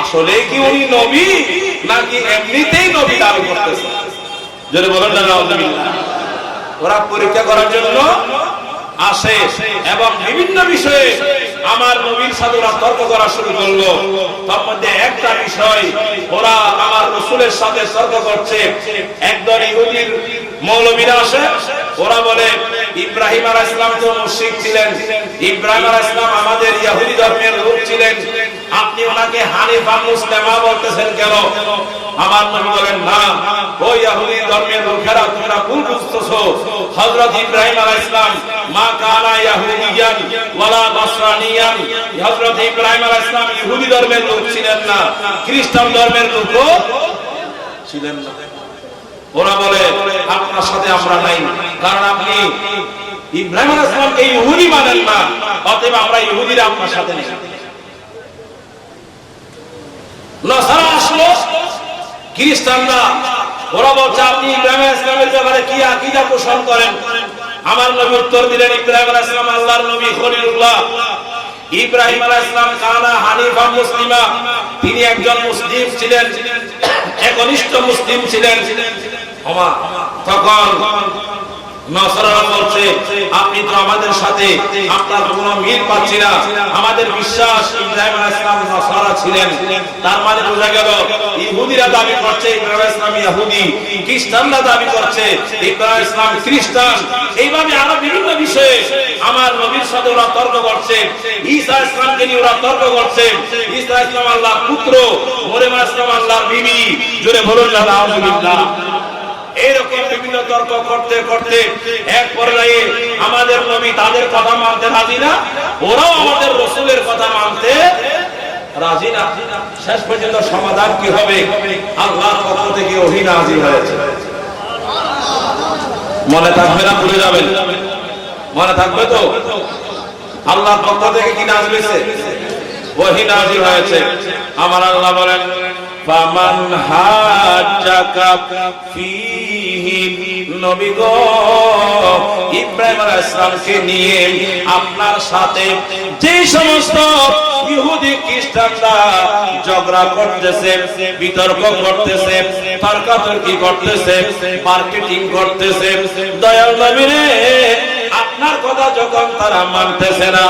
আসলে কি উনি নবী নাকি এমনিতেই নবী দাবি করতেছে। যদি বলেন না আলহামদুলিল্লাহ। ওরা পরীক্ষা করার জন্য আসে এবং বিভিন্ন বিষয়ে আমার নবীর সাথে ওরা তর্ক করা শুরু করলো। তার মধ্যে একটা বিষয়, ওরা আমার রাসূলের সাথে তর্ক করছে। একদল ইহুদির মৌলবীরা আসে, ওরা বলে ইব্রাহিম আলাইহিস সালাম তো মুশরিক ছিলেন, ইব্রাহিম আলাইহিস সালাম আমাদের ইহুদি ধর্মের লোক ছিলেন, আপনি ওনাকে হানিফা মুসলিমা বলতেছেন কেন? আমার নবী বলেন না, ওই ইহুদি ধর্মের লোকেরা তোমরা ভুল বুঝতেছো। হযরত ইব্রাহিম আলাইহিস সালাম মা কানা ইহুদিয়ান ওয়ালা নাসরানিয়ান, হযরত ইব্রাহিম আলাইহিস সালাম ইহুদি ধর্মের লোক ছিলেন না, খ্রিস্টান ধর্মের লোকও ছিলেন না। ওরা বলে আপনার সাথে আমরা নাই, কারণ আপনি ইব্রাহিম আলাইহিস সালামকে ইহুদি মানেন না, অতএব আমরা ইহুদিরা আপনার সাথে নেই। নাসারা আসলো, খ্রিস্টানরা, ওরা বলছে আপনি ইব্রাহিম আলাইহিস সালামের ব্যাপারে কি আকীদা পোষণ করেন? আমার নবী উত্তর দিলেন, ইব্রাহিম আলাইহিস সালাম আল্লাহর নবী খলিলুল্লাহ। ইব্রাহিম আলাইহিস সালাম কানা হানিফা মুসলিমা, তিনি একজন মুসলিম ছিলেন, একনিষ্ঠ মুসলিম ছিলেন। তখন নসরারা বলছে আপনি তো আমাদের সাথে আপনার কোনো মিল পাচ্ছি না, আমাদের বিশ্বাস ইব্রাহিম আলাইহিস সালাম নসরা ছিলেন। তার মানে বোঝা গেল ইহুদিরা দাবি করছে ইব্রাহিম আলাইহিস সালাম ইহুদি, খ্রিস্টানরা দাবি করছে ইব্রাহিম আলাইহিস সালাম খ্রিস্টান। এইভাবে আরো বিভিন্ন বিষয়ে আমার নবীর সাথে ওরা তর্ক করছে। ঈসা আলাইহিস সালামকে নিয়ে ওরা তর্ক করছে। ঈসা আলাইহিস সালাম আল্লাহর পুত্র, মরিয়ম আলাইহিস সালাম আল্লাহর বিবি। জোরে বলুন না আলহামদুলিল্লাহ। এরকম বিভিন্ন তর্ক করতে করতে এক পর্যায়ে আমাদের নবী তাদের কথা মানতে রাজি না, ওরাও আমাদের রাসূলের কথা মানতে রাজি না। শেষ পর্যন্ত সমাধান কি হবে? আল্লাহর পক্ষ থেকে ওহী নাযিল হয়েছে। মনে থাকবে না, ভুলে যাবেন? মনে থাকবে তো? আল্লাহর পক্ষ থেকে কি নাযিল হয়েছে? ওহী নাযিল হয়েছে। আমার আল্লাহ বলেন ফামান হাজ্জাকা ফীহি, নবী গো ইব্রাহিম আলাইহিস সালামকে নিয়ে আপনার সাথে যে সমস্ত ইহুদি খ্রিস্টানরা ঝগড়া করতেছে, বিতর্ক করতেছে, তর্কাতর্কি করতেছে, মার্কেটিং করতেছে, দয়াল নবী রে আপনার কথা যখন তারা মানতেছে না,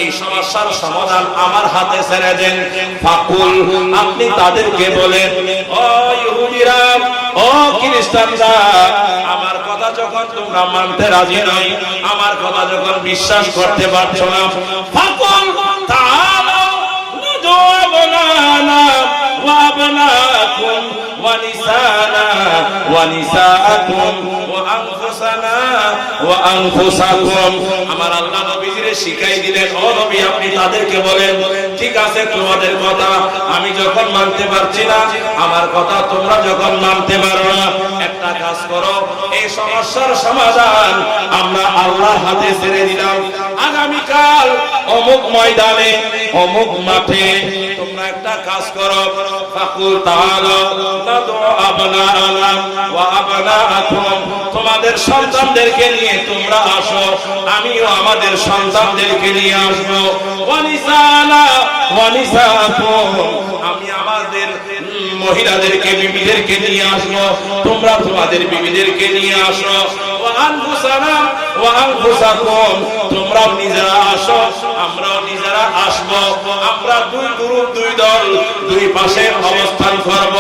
এই সমস্যার সমাধান আমার হাতে ছেড়ে দেন। ফাকুল, আপনি তাদেরকে বলেন ও ইহুদিরা, ও খ্রিস্টানরা, আমার কথা যখন তোমরা মানতে রাজি নই, আমার কথা যখন বিশ্বাস করতে পারছো না, ফাকুল তাআলা নুদু আবনানা ওয়া আবনাকুম ওয়া নিসানা ওয়া নিসাআকুম ওয়া আনফুসানা ওয়া আনফুসাকুম। আমার আল্লাহ নবীজিরে শিখাই দিলেন, ও নবী আপনি তাদেরকে বলেন ঠিক আছে তোমাদের কথা আমি যখন মানতে পারছি না, আমার কথা তোমরা যখন মানতে পারো না, একটা কাজ করো, এই সমস্যার সমাধান আমরা আল্লাহর হাতে ছেড়ে দিলাম। আগামীকাল অমুক ময়দানে অমুক মাঠে তোমরা একটা কাজ করো, ফাকুল তাআলা নাদু আবনানা ওয়া আবনাকুম, তোমাদের সন্তানদেরকে নিয়ে তোমরা আসো, আমিও আমাদের সন্তানদেরকে নিয়ে আসবো, ওয়া নিসানা ওয়া নিসাকুম, আমি আমাদের মহিলাদেরকে বিবিদেরকে নিয়ে আসো, তোমরা তোমাদের বিবিদেরকে নিয়ে আসো, ওয়া আনফুসানা ওয়া আনফুসাকুম, তোমরা নিজেরা আসো, আমরাও নিজেরা আসবো। আমরা দুই গ্রুপ, দুই দল, দুই পাশে অবস্থান করব।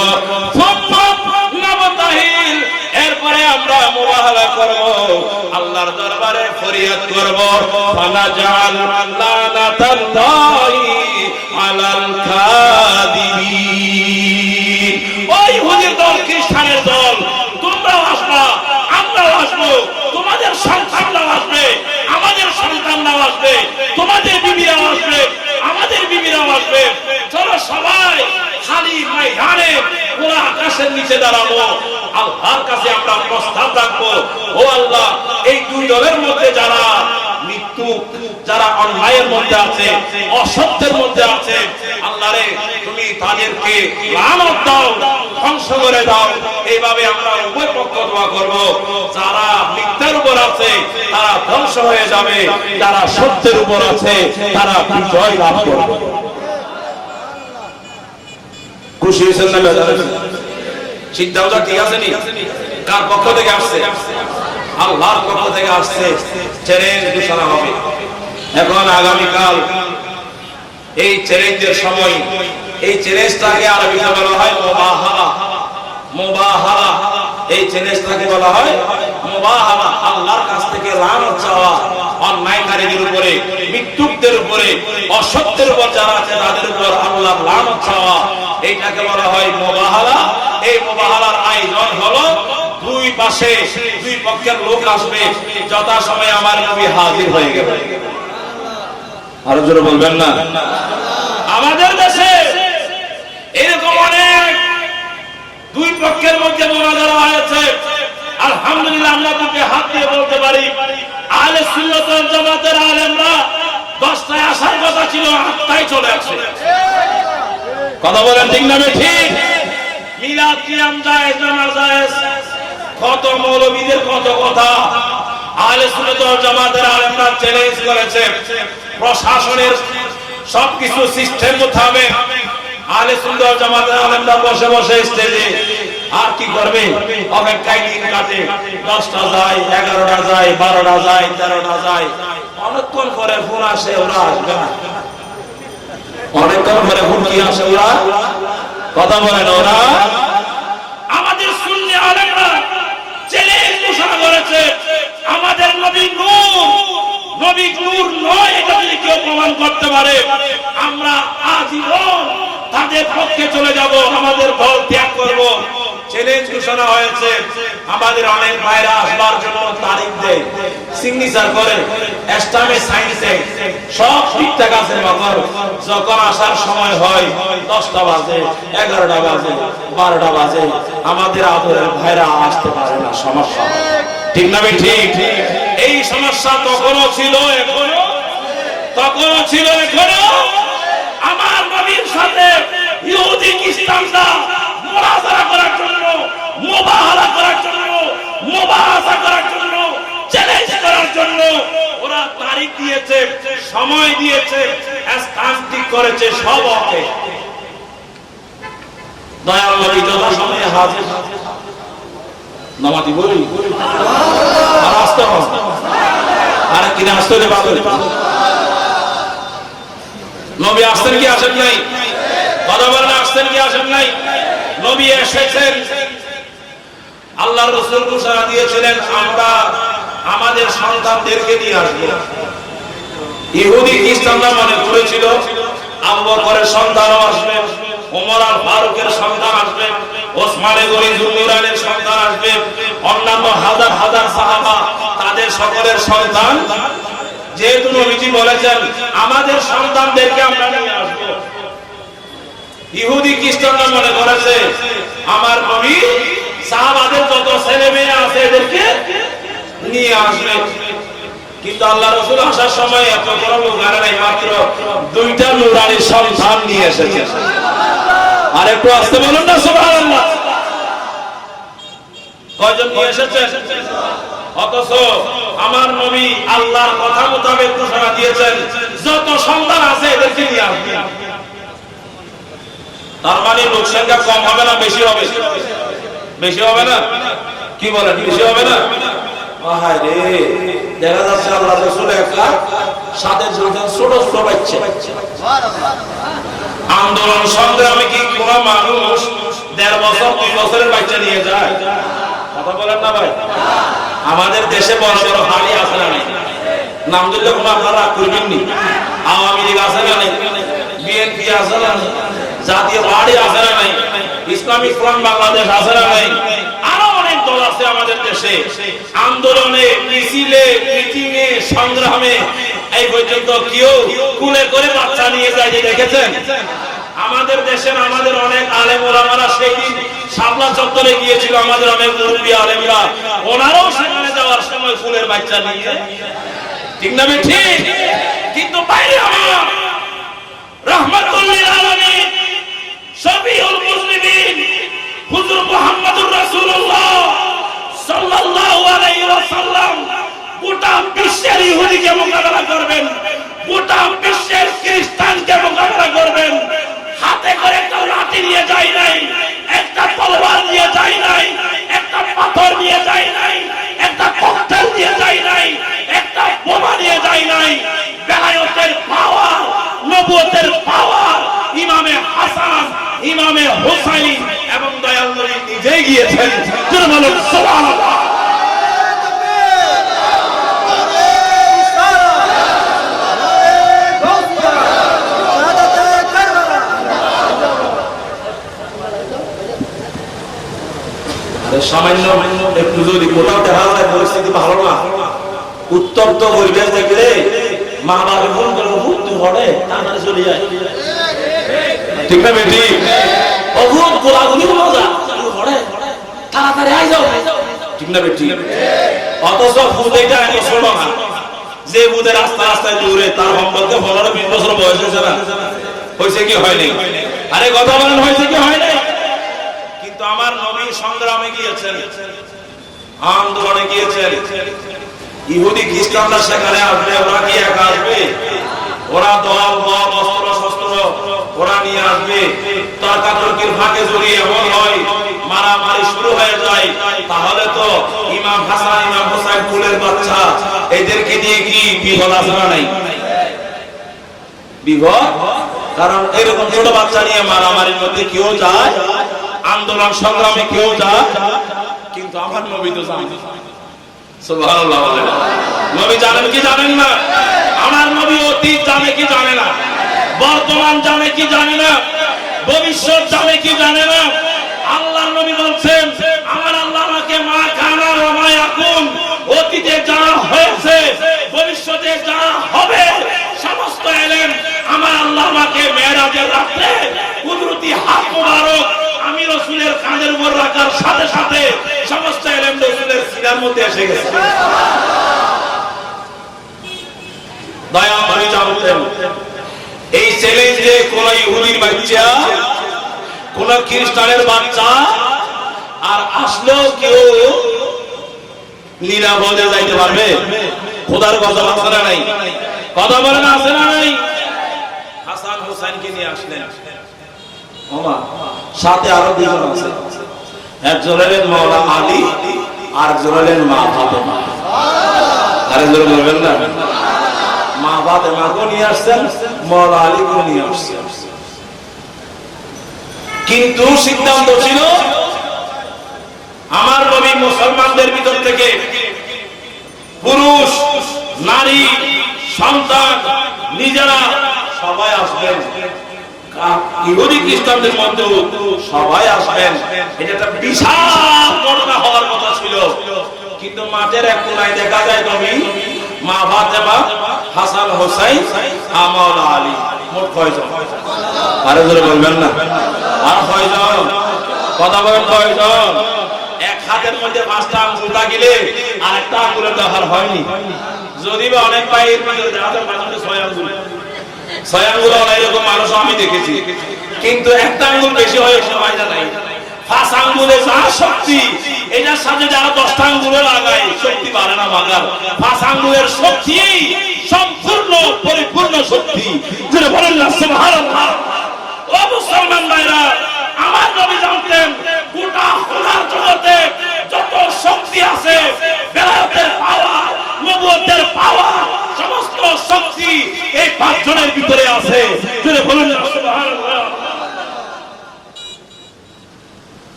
এরপরে আমরা মুবাহালা করব, আল্লাহর দরবারে ফরিয়াদ করব, ফানাজাল লানাতাল্লাহি আলাল কাযিবিন। ওই ইহুদির দল, খ্রিস্টানের দল, তোমরাও আসবা, আমরাও আসবো, তোমাদের সন্তানরাও আসবে, আমাদের সন্তানরাও আসবে, তোমাদের বিবিরাও আসবে, আমাদের বিবিরাও আসবে। চলো সবাই খালি ময়দানে খোলা আকাশের নিচে দাঁড়াবো, আল্লাহর কাছে আমরা প্রস্তাব রাখবো, ও আল্লাহ, এই দুই দলের মধ্যে যারা মৃত্যু, যারা অন্যায়ের মধ্যে আছে, অসত্যের মধ্যে আছে, আল্লাহ রে তুমি তাদেরকে লানত দাও, ধ্বংস করে দাও। এইভাবে আমরা উভয় পক্ষ দোয়া করব। যারা মিথ্যার উপর আছে তারা ধ্বংস হয়ে যাবে, যারা সত্যের উপর আছে তারা বিজয় লাভ করবে। খুশি হয়েছেন না? সিদ্ধান্তটা ঠিক আছে নি? কার পক্ষ থেকে আসছে? আল্লাহর পক্ষ থেকে আসছে। চ্যালেঞ্জ ঘোষণা হবে। এখন আগামীকাল এই চ্যালেঞ্জের সময়, এই চ্যালেঞ্জটাকে আরবিতে বলা হয় মুবাহালা। মুবাহালা, এই চ্যালেঞ্জটাকে বলা হয় মুবাহালা। আল্লাহর কাছ থেকে লানত চাওয়া অন্যায়কারীদের উপরে, মৃত্যুকদের উপরে, অসত্যের উপর যারা আছে তাদের উপর আল্লাহর লানত চাওয়া, এইটাকে বলা হয় মুবাহালা। এই মুবাহালার আয়োজন হলো দুই পাশে দুই পক্ষের লোক আসবে, যথাসময়ে আমার নবী হাজির হয়ে গেল। আরো জোরে বলবেন না? আমাদের দেশে এরকম অনেক দুই পক্ষের মধ্যে মোনাজারা হয়েছে। আলহামদুলিল্লাহ, আমরা বুকে হাত দিয়ে বলতে পারি, আহলে সুন্নাত ওয়াল জামাতের আলেমরা 10টায় আসার কথা ছিল, 8টায় চলে আসে। কথা বলেন ঠিক না ঠিক? মিলাদ কিয়াম জায়েজ, নামাজ জায়েজ, কত মৌলবীদের কত কথা। আহলে সুন্নাত ওয়াল জামাতের আলেমরা চ্যালেঞ্জ করেছে, প্রশাসনের সবকিছু সিস্টেম মোতাবেক আহলে সুন্নাত ওয়াল জামাতের আলেমরা বসে বসে স্টেজে আর কি করবে, অপেক্ষায় দিন কাটে। 10টা যায়, 11টা যায়, 12টা যায়, 13টা যায়, অনেকক্ষণ পরে ফোন আসে, ওরা আসবে না। অনেকক্ষণ পরে ফোন কি আসে, ওরা কথা বলেন। ওরা আমাদের সুন্নি আলেমরা চ্যালেঞ্জ ঘোষণা করেছে, আমাদের নবী নূর, নবী নূর নয় এটা যদি কেউ প্রমাণ করতে পারে, আমরা আজীবন তাদের পক্ষে চলে যাব, আমাদের দল ত্যাগ করব। চ্যালেঞ্জ ঘোষণা হয়েছে। আমাদের অনেক ভাইরা আসবার জন্য তারিখ দেয়, সিগনেচার করে, স্ট্যাম্পে সাইন দেয়, সব ঠিকঠাক আছে। যখন আসার সময় হয় 10টা বাজে, 11টা বাজে, 12টা বাজে, আমাদের আদরের ভাইরা আসতে পারে না। সমস্যা ঠিক না ঠিক? এই সমস্যা তখনও ছিল, এখনো, তখনও ছিল, এখনো। আমার নবীর সাথে ইহুদি খ্রিস্টানরা মুনাজারা করার জন্য, মুবাহালা করার জন্য, মুবাহাসা করার জন্য, চ্যালেঞ্জ করার জন্য ওরা তারিখ দিয়েছে, সময় দিয়েছে, স্থান ঠিক করেছে, সব ওকে। দয়াল নবী যথাসময়ে হাজির। নামাজি বলি আর আসতে হবে, আর কিনে আসতে হলে ভালো। নবী আসতেন কি আসেন নাই? কথা বলেন, আসতেন কি আসেন নাই? নবী এসেছেন। আল্লাহর রাসূল ঘোষণা দিয়েছিলেন, আমরা আমাদের সন্তানদেরকে নিয়ে আসবো। ইহুদি খ্রিস্টানরা মনে করেছিল আবু বকরের সন্তানও আসবে, ওমর আল ফারুকের সন্তান আসবে, ওসমান গনি যুলনুরাইনের সন্তান আসবে, অন্যান্য হাজার হাজার সাহাবা তাদের সকলের সন্তান। যেহেতু নবীজি বলেছেন আমাদের সন্তানদেরকে আমরা নিয়ে আসবো, ইহুদি খ্রিস্টানরা মনে করেছে আমার নবী সাহাবাদের যত ছেলে মেয়ে আছে এদেরকে নিয়ে আসবে। কিন্তু আল্লাহ রাসূল আসার সময় এত বড় লোক আর নাই, মাত্র 2টা নূরানী সন্তান নিয়ে এসেছেন। আর একটু আসতে বলুন না সুবহানাল্লাহ। কয়জন নিয়ে এসেছেন? অথচ আমার নবী আল্লাহর কথা মোতাবেক ঘোষণা দিয়েছেন যত সন্তান আছে এদেরকে নিয়ে আসবেন। তার মানে লোক সংখ্যা কম হবে না বেশি হবে? বেশি হবে না? কি বলেন, বেশি হবে না? হায় রে, দেখা যাচ্ছে আল্লাহ রাসূল একা সাথে ছোট ছোট বাচ্চা। আন্দোলন সংগ্রামে কি কোন মানুষ 1.5 বছর 2 বছরের বাচ্চা নিয়ে যায়? কথা বলেন না ভাই? আমাদের দেশে বড় বড় হাড়ি আছে না নাই? নাম দিলে কোনো আপনারা রাগ করবেন নি? আওয়ামী লীগ আছে না নাই? বিএনপি আছে না নাই? জাতীয় পার্টি আছে না নাই? ইসলামিক ফ্রন্ট বাংলাদেশ আছে না নাই? আরো অনেক দল আছে আমাদের দেশে। আন্দোলনে, মিছিলে, মিটিংয়ে, সংগ্রামে এই পর্যন্ত কেউ কুলে করে বাচ্চা নিয়ে যায় যে দেখেছেন? আমাদের দেশের আমাদের অনেক আলেম ওলামারা সেই দিন শাপলা চত্বরে গিয়েছিল, আমাদের অনেক মুরব্বী আলেমরা, ওনারাও সেখানে যাওয়ার সময় ফুলের বাচ্চা নিয়ে, ঠিক না ঠিক? কিন্তু বাইরে আমার রাহমাতুল লিল আলামিন শফিউল মুসলিমিন হুজুর মুহাম্মদুর রাসূলুল্লাহ সাল্লাল্লাহু আলাইহি ওয়াসাল্লাম গোটা বিশ্বের ইহুদিকে মোকাবেলা করবেন, গোটা বিশ্বের খ্রিস্টানকে মোকাবেলা করবেন। হাতে করে একটা লাঠি নিয়ে যায় নাই, একটা তলোয়ার নিয়ে যায় নাই, একটা পাথর নিয়ে যায় নাই, একটা ককটেল নিয়ে যায় নাই, একটা বোমা নিয়ে যায় নাই। বেলায়েতের পাওয়ার, নবুয়তের পাওয়ার ইমামে হাসান, ইমামে হুসাইন এবং দয়াল নবী নিজেই গিয়েছেন। সুবহানাল্লাহ। সামান্য একটু যদি কোথাও দেখা যায় পরিস্থিতি ভালো না, উত্তপ্ত পরিবেশ দেখলে মা বাবা ফোন করে ভূত ঘরে তাড়াতাড়ি চলে যায়, ঠিক না বেটি? অভূত গোলাগুলি মজা ঘরে তাড়াতাড়ি আই যাও, ঠিক না বেটি? অথচ ভূত এটা এত ছোট না যে ভূতের রাস্তা রাস্তায় দূরে, তার সম্পর্কে 15-20 বছর বয়স হয়েছে না? হয়েছে কি হয়নি? আরে কথা বলেন, হয়েছে কি হয় নাই? কিন্তু আমার নবী সংগ্রামে গিয়েছেন, আন্দোলনে গিয়েছেন। ইহুদি খ্রিস্টানরা সেখানে আসবে, ওরা কি একা আসবে? ওরা দল বল অস্ত্র শস্ত্র ওরা নিয়ে আসবে। তর্কাতর্কির ফাঁকে যদি এমন হয় মারামারি শুরু হয়ে যায়, তাহলে তো ইমাম হাসান ইমাম হুসাইন ফুলের বাচ্চা এদেরকে দিয়ে কি বিপদ আছে না নাই? বিপদ। কারণ এরকম ছোট বাচ্চা নিয়ে মারামারির মধ্যে কেউ যায়, আন্দোলন সংগ্রামে কেউ যায়, কিন্তু আমার নবী তো জানেন। সুবহানাল্লাহ। নবী জানেন কি জানেন না? আমার নবী অতীত জানে কি জানে না? বর্তমান জানে কি জানে না? ভবিষ্যৎ জানে কি জানে না? আল্লাহর নবী বলছেন, আমার আল্লাহ আমাকে মা কানা ওয়া মা ইয়াকুন, অতীতে যা হয়েছে ভবিষ্যতে যা হবে সমস্ত ইলম আমার আল্লাহ আমাকে মেরাজের রাতে কুদরতি হাত মোবারক আমি রাসূলের কাঁধের উপর রাখার সাথে সাথে সমস্ত ইলম রাসূলের সিনার মধ্যে এসে গেছে। দয়া করে জানতেন এই চ্যালেঞ্জে কোন ইহুদির বাচ্চা, কোন খ্রিস্টানের বাচ্চা আর আসলেও কেউ নিরাপদে যাইতে পারবে? খোদার গজব আছে না নাই? কথা বলেন আছে না নাই? হাসান হুসাইনকে নিয়ে আসলেন, সাথে আরো দুজন আছে, একজন হলেন মাওলা আলী আর একজন হলেন মা ফাতেমা। আরেকজন বলবেন না? মা ফাতেমাকে নিয়ে আসছেন, মাওলা আলীকে নিয়ে আসছেন। কিন্তু সিদ্ধান্ত ছিল আমার নবী মুসলমানদের ভিতর থেকে পুরুষ, নারী, সন্তান নিজেরা সবাই আসবেন, ইহুদি খ্রিস্টানদের মধ্যে সবাই আসবেন। এটা একটা বিশাল ঘটনা হওয়ার কথা ছিল, কিন্তু মাঠের এক কোনায় দেখা যায় নবী, মা ফাতেমা, হাসান হুসাইন, মাওলা আলী, মোট কয়জন? আরে জোরে বলবেন না? আর কয়জন? কথা বলেন কয়জন? এক হাতের মধ্যে 5টা আঙ্গুল লাগিলে আরেকটা আঙ্গুলের দরকার হয়নি। যদি বা অনেক পায়ের মধ্যে 6 আঙ্গুল, 6 আঙ্গুল এরকম মানুষ আমি দেখেছি, কিন্তু একটা আঙ্গুল বেশি হয়ে সবাই জানাই। 5 আঙ্গুলে যা শক্তি, এটার সাথে যারা 10টা আঙ্গুলে লাগায় শক্তি বাড়ে না ভাঙার। 5 আঙ্গুলের শক্তি সম্পূর্ণ পরিপূর্ণ শক্তি। যেটা বলেন না সুবহানাল্লাহ। ও মুসলমান ভাইরা,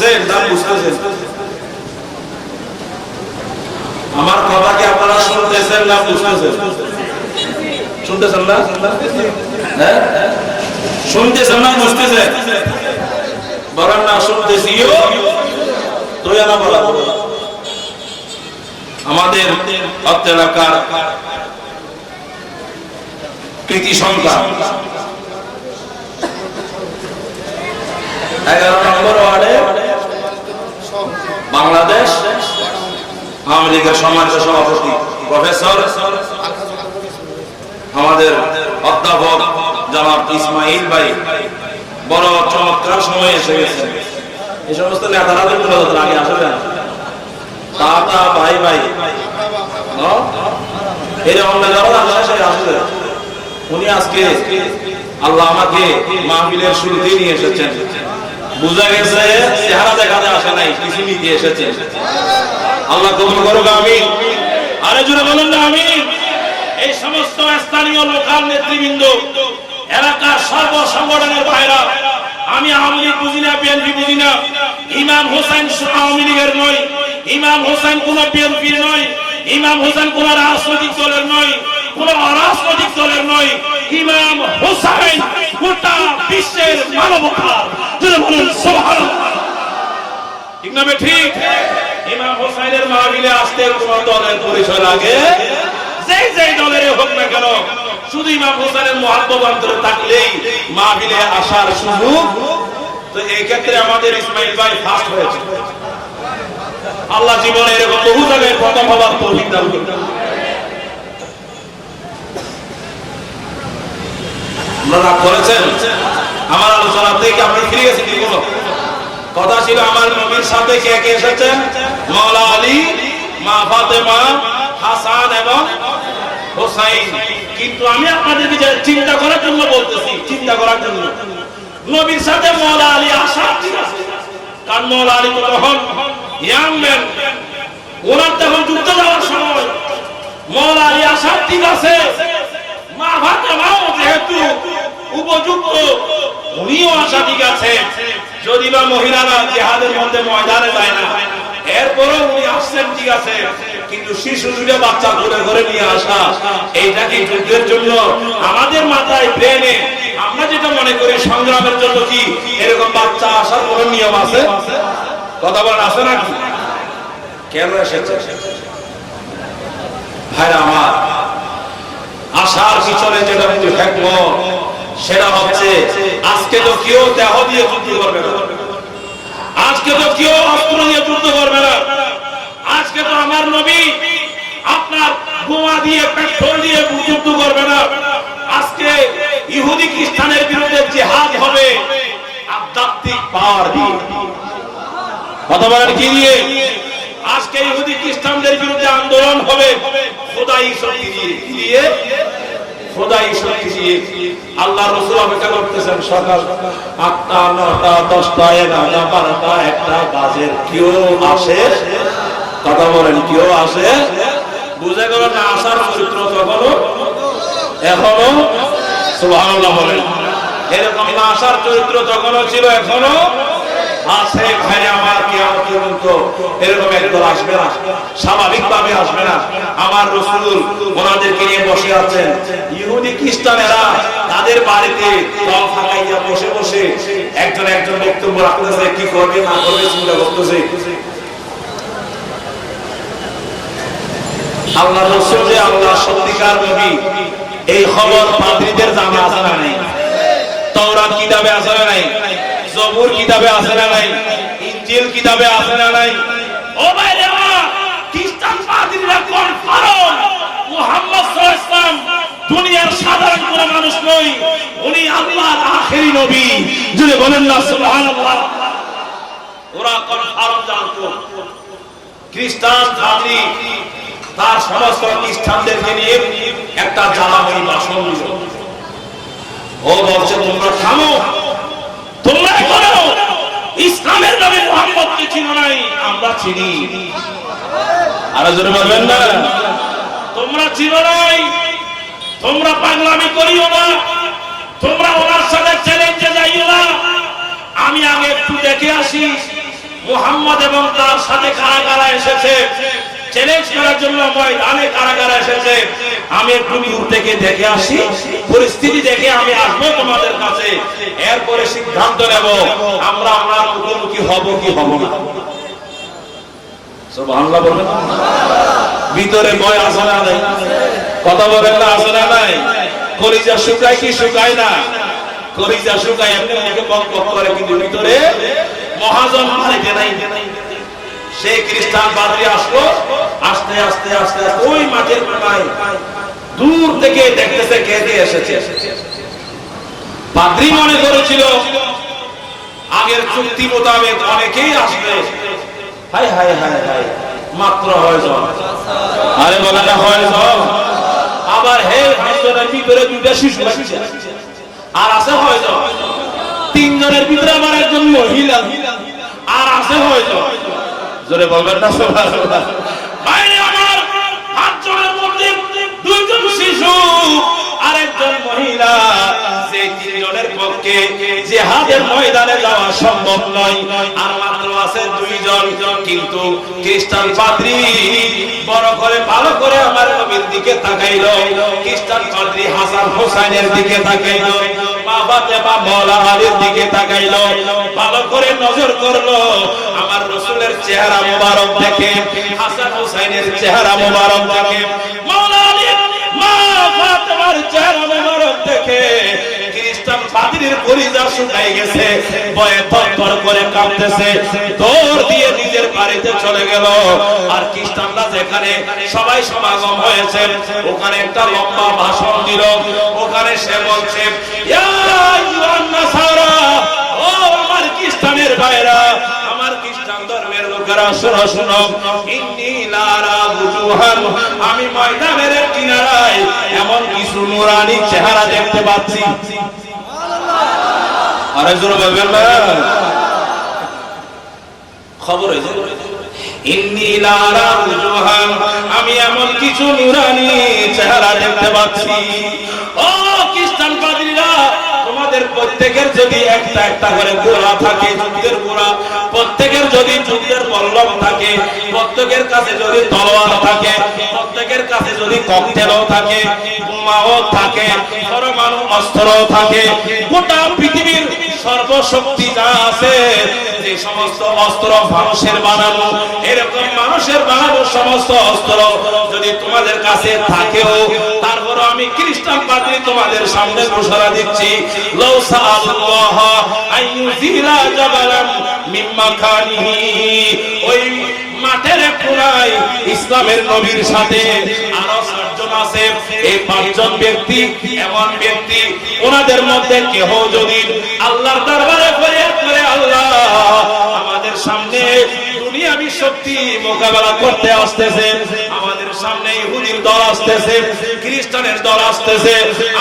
শুনতেছেন না বুঝতেছেন? আমার কথা কি আপনারা শুনতেছেন না বুঝতেছেন? শুনতেছেন না? হ্যাঁ, শুনতেছেন না বুঝতেছেন? বলেন না শুনতেছিও তো না বলা। আমাদের অত্র এলাকার কৃতি সন্তান 11 নম্বর ওয়ার্ডে বাংলাদেশ আওয়ামী লীগের সম্মানিত সভাপতি প্রফেসর আমাদের অধ্যাপক জনাব ইসমাইল ভাই বড় চমৎকার সময় এসে গেছে। এই সমস্ত নেতারা তো আগে আসবে না, দাদা ভাই ভাই এরকম আসলে উনি আজকে আল্লাহ আমাকে মাহফিলের শুরুতেই নিয়ে এসেছেন। বুঝা গেছে চেহারা দেখাতে আসে নাই, কিছু নিতে এসেছে। আল্লাহ কবুল করুক, আমিন। আরে জোরে বলুন না আমিন। এই সমস্ত স্থানীয় লোকাল নেতৃবৃন্দ, এলাকার সর্ব সংগঠনের ভাইরা, আমি আওয়ামী লীগ বুঝি না, বিএনপি বুঝি না। ইমাম হোসেন আওয়ামী লীগের নয়, ইমাম হোসেন কোন বিএনপির নয়, ইমাম হোসেন কোন রাজনৈতিক দলের নয়, কোন অরাজনৈতিক দলের নয়। ইমাম হোসেন গোটা বিশ্বের মানবতার। যদি বলুন সুবহানাল্লাহ, ঠিক না ঠিক? ইমাম হোসেনের মাহফিলে আসতে কোন দলের পরিচয় লাগে? যে দলের হোক না কেন, শুধু ইমাম হোসেনের মহব্বত অন্তরে থাকলেই মাহফিলে আসার সুযোগ। তো এই ক্ষেত্রে আমাদের ইসমাইল ভাই ফার্স্ট হয়েছে। আল্লাহ জীবনে এরকম বহু জায়গায় প্রথম হবার তৌফিক দান করুন। আপনারা করেছেন আমার আলোচনা থেকে আপনি ফিরে গেছেন কি? কোনো কথা ছিল আমার নবীর সাথে কে কে এসেছেন? মাওলা আলী, মা ফাতেমা, হাসান এবং হোসাইন। কিন্তু আমি আপনাদেরকে যে চিন্তা করার জন্য বলতেছি, চিন্তা করার জন্য নবীর সাথে মাওলা আলী আসা ঠিক আছে, কারণ মাওলা আলী তখন ইয়াং ম্যান, ওনার তখন যুদ্ধ যাওয়ার সময়। মাওলা আলী আসা ঠিক আছে, মা ফাতেমাও যেহেতু উপযুক্ত, উনিও আসা ঠিক আছে। যদি বা মহিলারা জিহাদের মধ্যে ময়দানে যায় না, এরপরও উনি আসছেন ঠিক আছে। কিন্তু শিশু দুটো বাচ্চা ঘুরে ঘুরে নিয়ে আসা, এইটা কি যুদ্ধের জন্য? আমাদের মাথায় ব্রেনে আমরা যেটা মনে করি সংগ্রামের জন্য, কি এরকম বাচ্চা আসার কোনো নিয়ম আছে? কথা বলেন, আছে নাকি? কেন এসেছে ভাইরা আমার? আসার পিছনে যেটা হিকমত, সেটা হচ্ছে আজকে তো কেউ দেহ দিয়ে যুদ্ধ করবে না, আজকে তো কেউ অস্ত্র দিয়ে যুদ্ধ করবে না। আজকে তো আমার নবী আপনার বোমা দিয়ে, পেট্রোল দিয়ে যুদ্ধ করবে না। আজকে ইহুদি খ্রিস্টানের বিরুদ্ধে জিহাদ হবে আধ্যাত্মিক পাওয়ার দিয়ে। কথা বলেন কি দিয়ে? আজকে ইহুদি খ্রিস্টানদের বিরুদ্ধে আন্দোলন হবে খোদাই শক্তি দিয়ে। খোদাই শক্তি দিয়ে। আল্লাহ রাসূল অপেক্ষা করতেছেন সকাল 8টা 9টা 10টা 11টা 12টা 1টা বাজে, কেউ আসে? কথা বলেন, কেউ আসে? বুঝে গেল না আসার চরিত্র তখনও এখনো? সুবহানাল্লাহ বলেন। এরকম না আসার চরিত্র তখনও ছিল, এখনো আছে। ভাই আমার কিয়ামত পর্যন্ত এরকম একদল আসবে না, স্বাভাবিকভাবে আসবে না। আমার রাসূল ওনাদেরকে নিয়ে বসে আছেন, ইহুদি খ্রিস্টানেরা তাদের বাড়িতে দল ফাঁকাইয়া বসে বসে একজন বক্তব্য রাখতেছে, কি করবে না করবে চিন্তা করতেছে। আল্লাহ রাসূল যে আল্লাহ সত্যিকার নবী, এই খবর পাদ্রীদের জানা আছে না নাই? তাওরাত কিতাবে আছে না নাই? জবুর কিতাবে আছে না নাই? ইনজিল কিতাবে আছে না নাই? ও ভাইরা, খ্রিস্টান পাদ্রীরা কনফার্ম মুহাম্মদ সাল্লাল্লাহু আলাইহি ওয়াসাল্লাম দুনিয়ার সাধারণ কোনো মানুষ নয়, উনি আল্লাহর আখেরি নবী। যদি বলেন না সুবহানাল্লাহ। ওরা কনফার্ম জানতো। খ্রিস্টান পাদ্রী তার সমস্ত খ্রিস্টানদেরকে নিয়ে একটা জ্বালাময়ী ভাষণ দিল। ও বলছে, তোমরা থামো, তোমরা করো, ইসলামের নবী মুহাম্মদকে চিনো নাই, আমরা চিনি। আর জোরে বলবেন না, তোমরা চিনো নাই, তোমরা পাগলামি করিও না, তোমরা ওনার সাথে চ্যালেঞ্জে যাইও না। আমি আগে একটু দেখে আসি মুহাম্মদ এবং তার সাথে কারা কারা এসেছে চ্যালেঞ্জ করার জন্য ময়দানে কারা কারা এসেছে আমি একটু দূর থেকে দেখে আসি, পরিস্থিতি দেখে আমি আসবো তোমাদের কাছে, এরপরে সিদ্ধান্ত নেব আমরা আমার মুখোমুখি হব কি হব না। সুবহানাল্লাহ বলেন। ভিতরে ভয় আছে না নাই? কথা বলেন না আছে না নাই? কলিজা শুকায় কি শুকায় না? কলিজা শুকায় এমনি মুখে বক বক করে, কিন্তু ভিতরে মহাজন হারিতে নাই। সেই খ্রিস্টান পাদ্রী আসলো, আস্তে আস্তে আস্তে আস্তে ওই মাঠের কোনায় দূর থেকে দেখতেছে কে কে এসেছে। পাদ্রী মনে করেছিল আগের চুক্তি মোতাবেক অনেকেই আসবে। হাই হাই হাই হাই, মাত্র হয়জন। আরে বলে না হয়জন। আবার হে হাসনের ভিতরে দুইটা শিশু আর আছে হয়জন। তিনজনের ভিতরে আবার একজন মহিলা আর আছে হয়জন। জোরে বলবেন না সুবহানাল্লাহ। বাইরে আমার পাঁচজনের মধ্যে দুইজন শিশু আর একজন মহিলা। সেই তিনজনের পক্ষে জিহাদের ময়দানে যাওয়া সম্ভব নয়, আর মাত্র আছে দুইজন। কিন্তু খ্রিস্টান পাদ্রী বড় করে ভালো করে আমার নবীর দিকে তাকাইলো, খ্রিস্টান পাদ্রী হাসান হোসেনের দিকে তাকাইলো, মা ফাতেমা মওলা আলীর দিকে তাকাইলো, ভালো করে নজর করলো। আমার রাসূলের চেহারা মোবারক দেখে, হাসান হোসেনের চেহারা মোবারক দেখে, মওলা আলীর মা ফাতেমার চেহারা মোবারক দেখে খ্রিস্টান পাদ্রীর কলিজা শুকায় গেছে, ভয়ে থরথর করে কাঁপতেছে, দৌড় দিয়ে নিজের বাড়িতে চলে গেল। আর খ্রিস্টানরা যেখানে সবাই সমাগম হয়েছে ওখানে একটা লম্বা ভাষণ দিল। ওখানে সে বলছে, ইয়া আইয়ুহান নাসারা, ও আমার খ্রিস্টানের ভাইরা, আমার খ্রিস্টান ধর্মের লোকেরা শোনো শোনো, ইন্নী লারা বুজুহান, আমি ময়দানের কিনারায় এমন কিছু নূরানি চেহারা দেখতে পাচ্ছি। আরে জোরে বলবেন না, খবর হয়েছে। ইন্নী লারা বুজুহান, আমি এমন কিছু নূরানি চেহারা দেখতে পাচ্ছি। ও খ্রিস্টান পাদ্রীরা, তোমাদের প্রত্যেকের যদি একটা একটা করে গোড়া থাকে, যুদ্ধের গোড়া, প্রত্যেকের যদি যুদ্ধের বল্লম থাকে, প্রত্যেকের কাছে যদি তলোয়ার থাকে, প্রত্যেকের কাছে যদি ককটেলও থাকে, বোমাও থাকে, পরমাণু অস্ত্রও থাকে, গোটা পৃথিবীর সর্বশক্তি যা আছে, যে সমস্ত অস্ত্র মানুষের বানানো, এরকম মানুষের বানানো সমস্ত অস্ত্র যদি তোমাদের কাছে থাকেও, তারপর আমি খ্রিস্টান পাদ্রী তোমাদের সামনে ঘোষণা দিচ্ছি, লাউ সাআল্লাহ আইয়ুযিলা জাবালান মিন মাকানিহি, ওই মাঠের কোনায় ইসলামের নবীর সাথে আরো ৬০ জন আছে। এই ৫ জন ব্যক্তি এমন ব্যক্তি, ওনাদের মধ্যে কেহ যদি আল্লাহর দরবারে ফরিয়াদ করে, আল্লাহ আমাদের সামনে দুনিয়াবি শক্তি মোকাবেলা করতে আসতেছে, আমাদের সামনে ইহুদির দল আসতেছে, খ্রিস্টানের দল আসতেছে,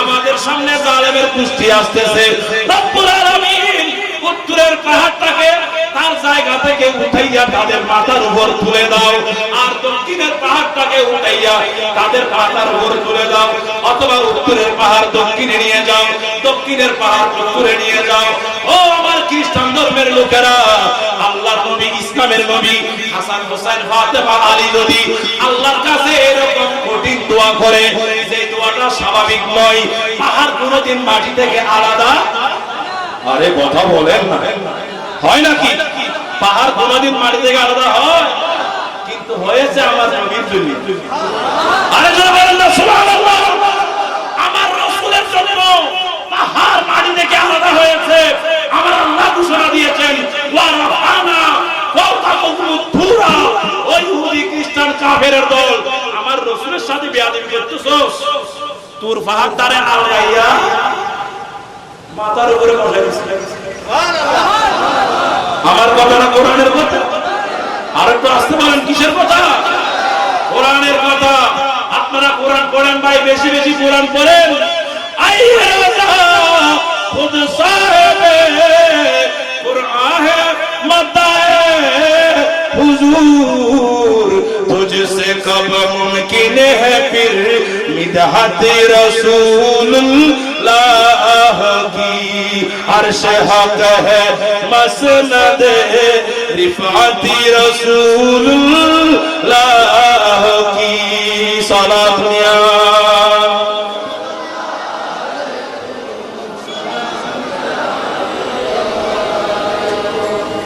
আমাদের সামনে জালেমের কুস্তি আসতেছে, রব্বুল আলামিন উত্তরের পাহাড়টাকে তার জায়গা থেকে উঠাইয়া তাদের মাথার উপর তুলে দাও, আর দক্ষিণের পাহাড়টাকে উঠাইয়া তাদের মাথার উপর তুলে দাও, অথবা উত্তরের পাহাড় দক্ষিণে নিয়ে যাও, দক্ষিণের পাহাড় উত্তরে নিয়ে যাও। ও আমার খ্রিস্টান ধর্মের লোকেরা, আল্লাহর নবী, ইসলামের নবী হাসান হোসেন ফাতেমা আলী যদি আল্লাহর কাছে এরকম কঠিন দোয়া করে, যে দোয়াটা স্বাভাবিক নয়, পাহাড় কোনোদিন মাটি থেকে আলাদা, আরে কথা বলেন না, হয় নাকি? পাহাড় কোনদিন মাটি থেকে আলাদা হয়? কিন্তু হয়েছে আমার নবীর জন্য। আরে যারা বলেন না সুবহানাল্লাহ, আমার রাসূলের জন্য পাহাড় মাটি থেকে আলাদা হয়েছে। আমার আল্লাহ ঘোষণা দিয়েছেন, ওয়া রাফানা ফাওকাকুম তুরা, ওই ইহুদি খ্রিস্টান কাফেরের দল আমার রাসূলের সাথে বেয়াদবি করতেছস, তুর পাহাড় তারে আলাইয়া মাথার উপরে বসাই দিছে। আমার কথা না কোরআনের কথা? আর একটু আসতে বলেন, কিসের কথা? কোরআনের কথা। আপনারা কোরআন পড়েন ভাই, বেশি বেশি কোরআন পড়েন। আইয়ে রাজা খুদ সাহেবে কুরআন হে মাদায়ে হুজুর, तुझसे कब मुमकिन है फिर मिदहत रसूलुल्लाह की। अर्श हक है मसनद रिफाती रसूलुल्लाह की सलात दुनिया।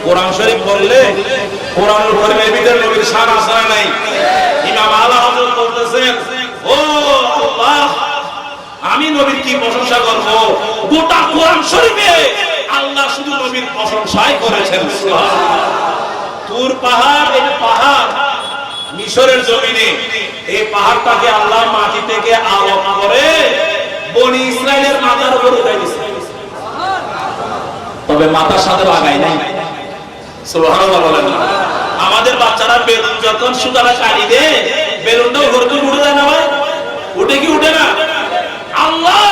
কোরআন শরীফ পড়লে কোরআনের কারিমের ভিতরে নবীর শান আসরা নাই। ইমাম আলা হযরত বলতেছেন, ও আল্লাহ, আমি নবীর কি প্রশংসা করব? গোটা কোরআন শরীফে আল্লাহ শুধু নবীর প্রশংসাই করেছেন। সুবহানাল্লাহ। তুর পাহাড়, এই পাহাড় মিশরের জমিনে, এই পাহাড়টাকে আল্লাহ মাটি থেকে আলোক করে বনি ইসরাইলের মাথার উপর উঠাই দিয়েছে, তবে মাথার সাথে লাগাই নাই। সুবহানাল্লাহ বলেন না? আমাদের বাচ্চারা বেলুন যখন সুতারা কাটি দেয়, বেলুনটাও ঘর থেকে উঠে যায় না ভাই? উঠে কি উঠে না? আল্লাহ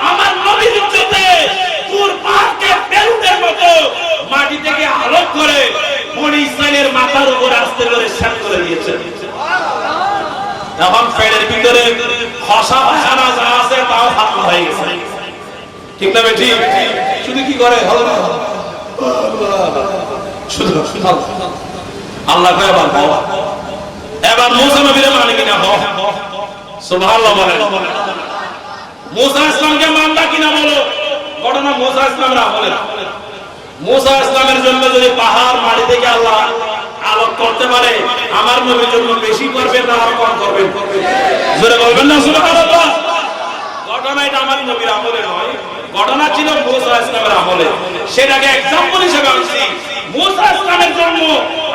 আমার নবীর ইজ্জতে তুর পাহাড়কে বেলুনের মতো মাটি থেকে আলোক করে বনি ইসরাইলের মাথার উপর আস্তে করে সেট করে দিয়েছেন। এখন পেটের ভিতরে খসা খানা যা আছে তাও ফাঁকা হয়ে গেছে, ঠিক না বেটি? শুধু কি করে আল্লাহ এবার মুসা নবীর মানে কিনা সুবহানাল্লাহ বলেন। মুসা ইসলামকে মানলা কিনা বলো? ঘটনা মুসা ইসলামের আমলে। মুসা ইসলামের জন্য যদি পাহাড় মাটি থেকে আল্লাহ আলোক করতে পারে, আমার নবীর জন্য বেশি করবে না আর কম করবে? জোরে বলবেন না সুবহানাল্লাহ। ঘটনা এটা আমার নবীর আমলে নয়, ঘটনা ছিল মুসা ইসলামের আমলে। সেটাকে एग्जांपल হিসেবে আনছি। মুসা ইসলামের জন্য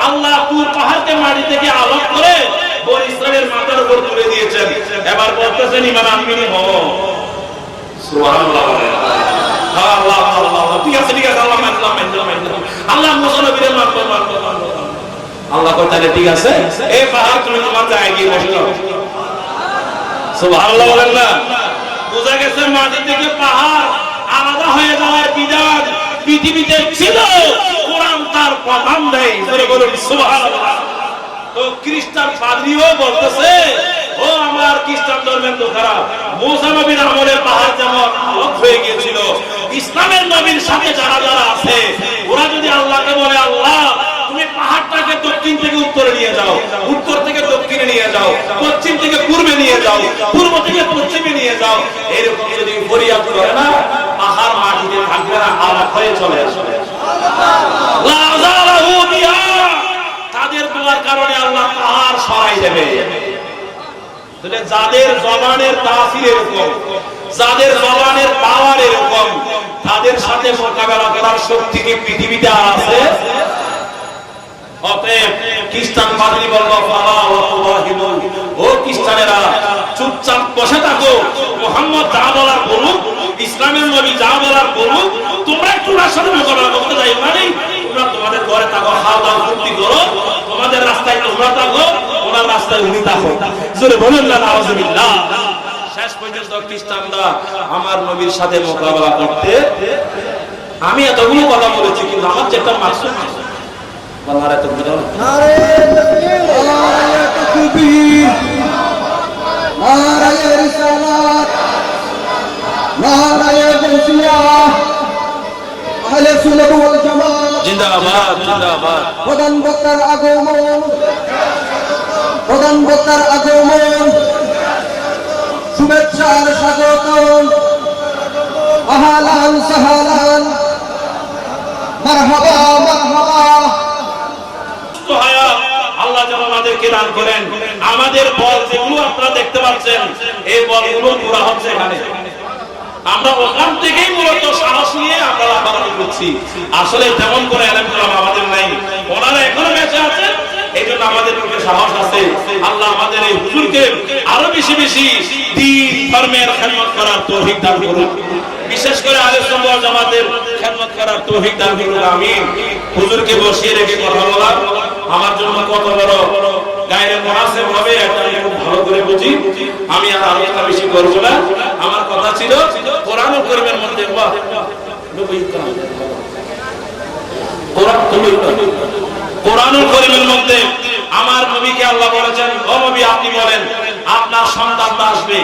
আল্লাহ তুর পাহাড়কে মাটি থেকে আলোক করে বনি ইসরাইলের মাথার উপর তুলে দিয়েছেন। এবার বলতেছেন ইমান আনবিনি হও। সুবহানাল্লাহ। আল্লাহ আল্লাহ, ঠিক আছে ঠিক আছে, আল্লাহ মানলাম মানলাম। আল্লাহ মুসা নবীর মানলাম মানলাম। আল্লাহ কয় তাহলে ঠিক আছে, এই পাহাড় তুমি তোমার জায়গায় গিয়ে বসে যাও। সুবহানাল্লাহ বলেন না? বোঝা গেছে মাটি থেকে পাহাড় আলাদা হয়ে যাওয়ার বিধান পৃথিবীতে ছিল, কোরআন তার প্রমাণ দেয়। বলুন সুবহানাল্লাহ। তো খ্রিস্টান পাদ্রীও বলতেছে, ও আমার খ্রিস্টান ধর্মের লোকেরা, মুসা নবীর আমলে পাহাড় যেমন আলোক হয়ে গিয়েছিল, ইসলামের নবীর সাথে যারা যারা আছে ওরা যদি আল্লাহকে বলে, আল্লাহ তুমি পাহাড়টাকে দক্ষিণ থেকে উত্তরে নিয়ে যাও, উত্তর থেকে দক্ষিণে নিয়ে যাও, পশ্চিম থেকে পূর্বে নিয়ে যাও, পূর্ব থেকে পশ্চিমে নিয়ে যাও, এরকম যদি ফরিয়াদ করে না, পাহাড় মাটিতে থাকবে না, আলাদা হয়ে চলে আসবে। তাদের দোয়ার কারণে আল্লাহ পাহাড় সরাই দেবে। যাদের জবানের তাসির এরকম, যাদের জবানের পাওয়ার এরকম, তাদের সাথে মোকাবেলা করার শক্তি কি পৃথিবীতে আর আছে? অতএব খ্রিস্টান পাদ্রী বলল, ও খ্রিস্টানেরা চুপচাপ বসে থাকো, মুহাম্মদ যা বলার বলুক, ইসলামের নবী যা বলার বলুক, তোমরা একটু ওনার সাথে মোকাবেলা করতে যাই মানে তোমরা তোমাদের ঘরে থাকো, খাওয়া দাওয়া ফুর্তি করো, তোমাদের রাস্তায় তোমরা থাকো, ওনার রাস্তায় উনি থাকো। জোরে বলুন না নাউজুবিল্লাহ। শেষ পর্যন্ত খ্রিস্টানরা আমার নবীর সাথে মোকাবেলা করতে, আমি এতগুলো কথা বলেছি কিন্তু আমার যেটা মাকসুদ নারে তাকবীর, নারে তাকবীর, নারে রিসালাত, নারে গাউসিয়াহ, আহলে সুন্নাত ওয়াল জামাত জিন্দাবাদ জিন্দাবাদ। প্রধান বক্তার আগমন, প্রধান বক্তার আগমন, শুভেচ্ছার স্বাগতম, আহলান সাহলান, মারহাবা মারহাবা। আল্লাহ যেন আমাদেরকে দান করেন। আমাদের বল যেগুলো আপনারা দেখতে পাচ্ছেন, এই বলগুলো পুরা হচ্ছে এখানে। আমরা ওখান থেকেই মূলত সাহস নিয়ে আমরা লাফালাফি করছি। আসলে তেমন করে আলেমুলামা আমাদের নাই, ওনারা এখনো বেঁচে আছেন, এই জন্য আমাদের মুখে সাহস আছে। আল্লাহ আমাদের এই হুজুরকে আরো বেশি বেশি দ্বীন ধর্মের খেদমত করার তৌফিক দান করুন, বিশেষ করে আহলে সুন্নাত ওয়াল জামাতের খেদমত করার তৌফিক দান করুন। আমিন। হুজুরকে বসিয়ে রেখে কথা বলা আমার জন্য কত বড় গায়রে মুনাসিব হবে এটা আমি খুব ভালো করে বুঝি। আমি আর আলোচনা বেশি করব না। আমার কথা ছিল কোরআনুল কারীমের মধ্যে কোরআনুল কারীমের মধ্যে আমার নবীকে আল্লাহ বলেছেন, ও নবী আপনি বলেন আপনার সন্তান আসবে,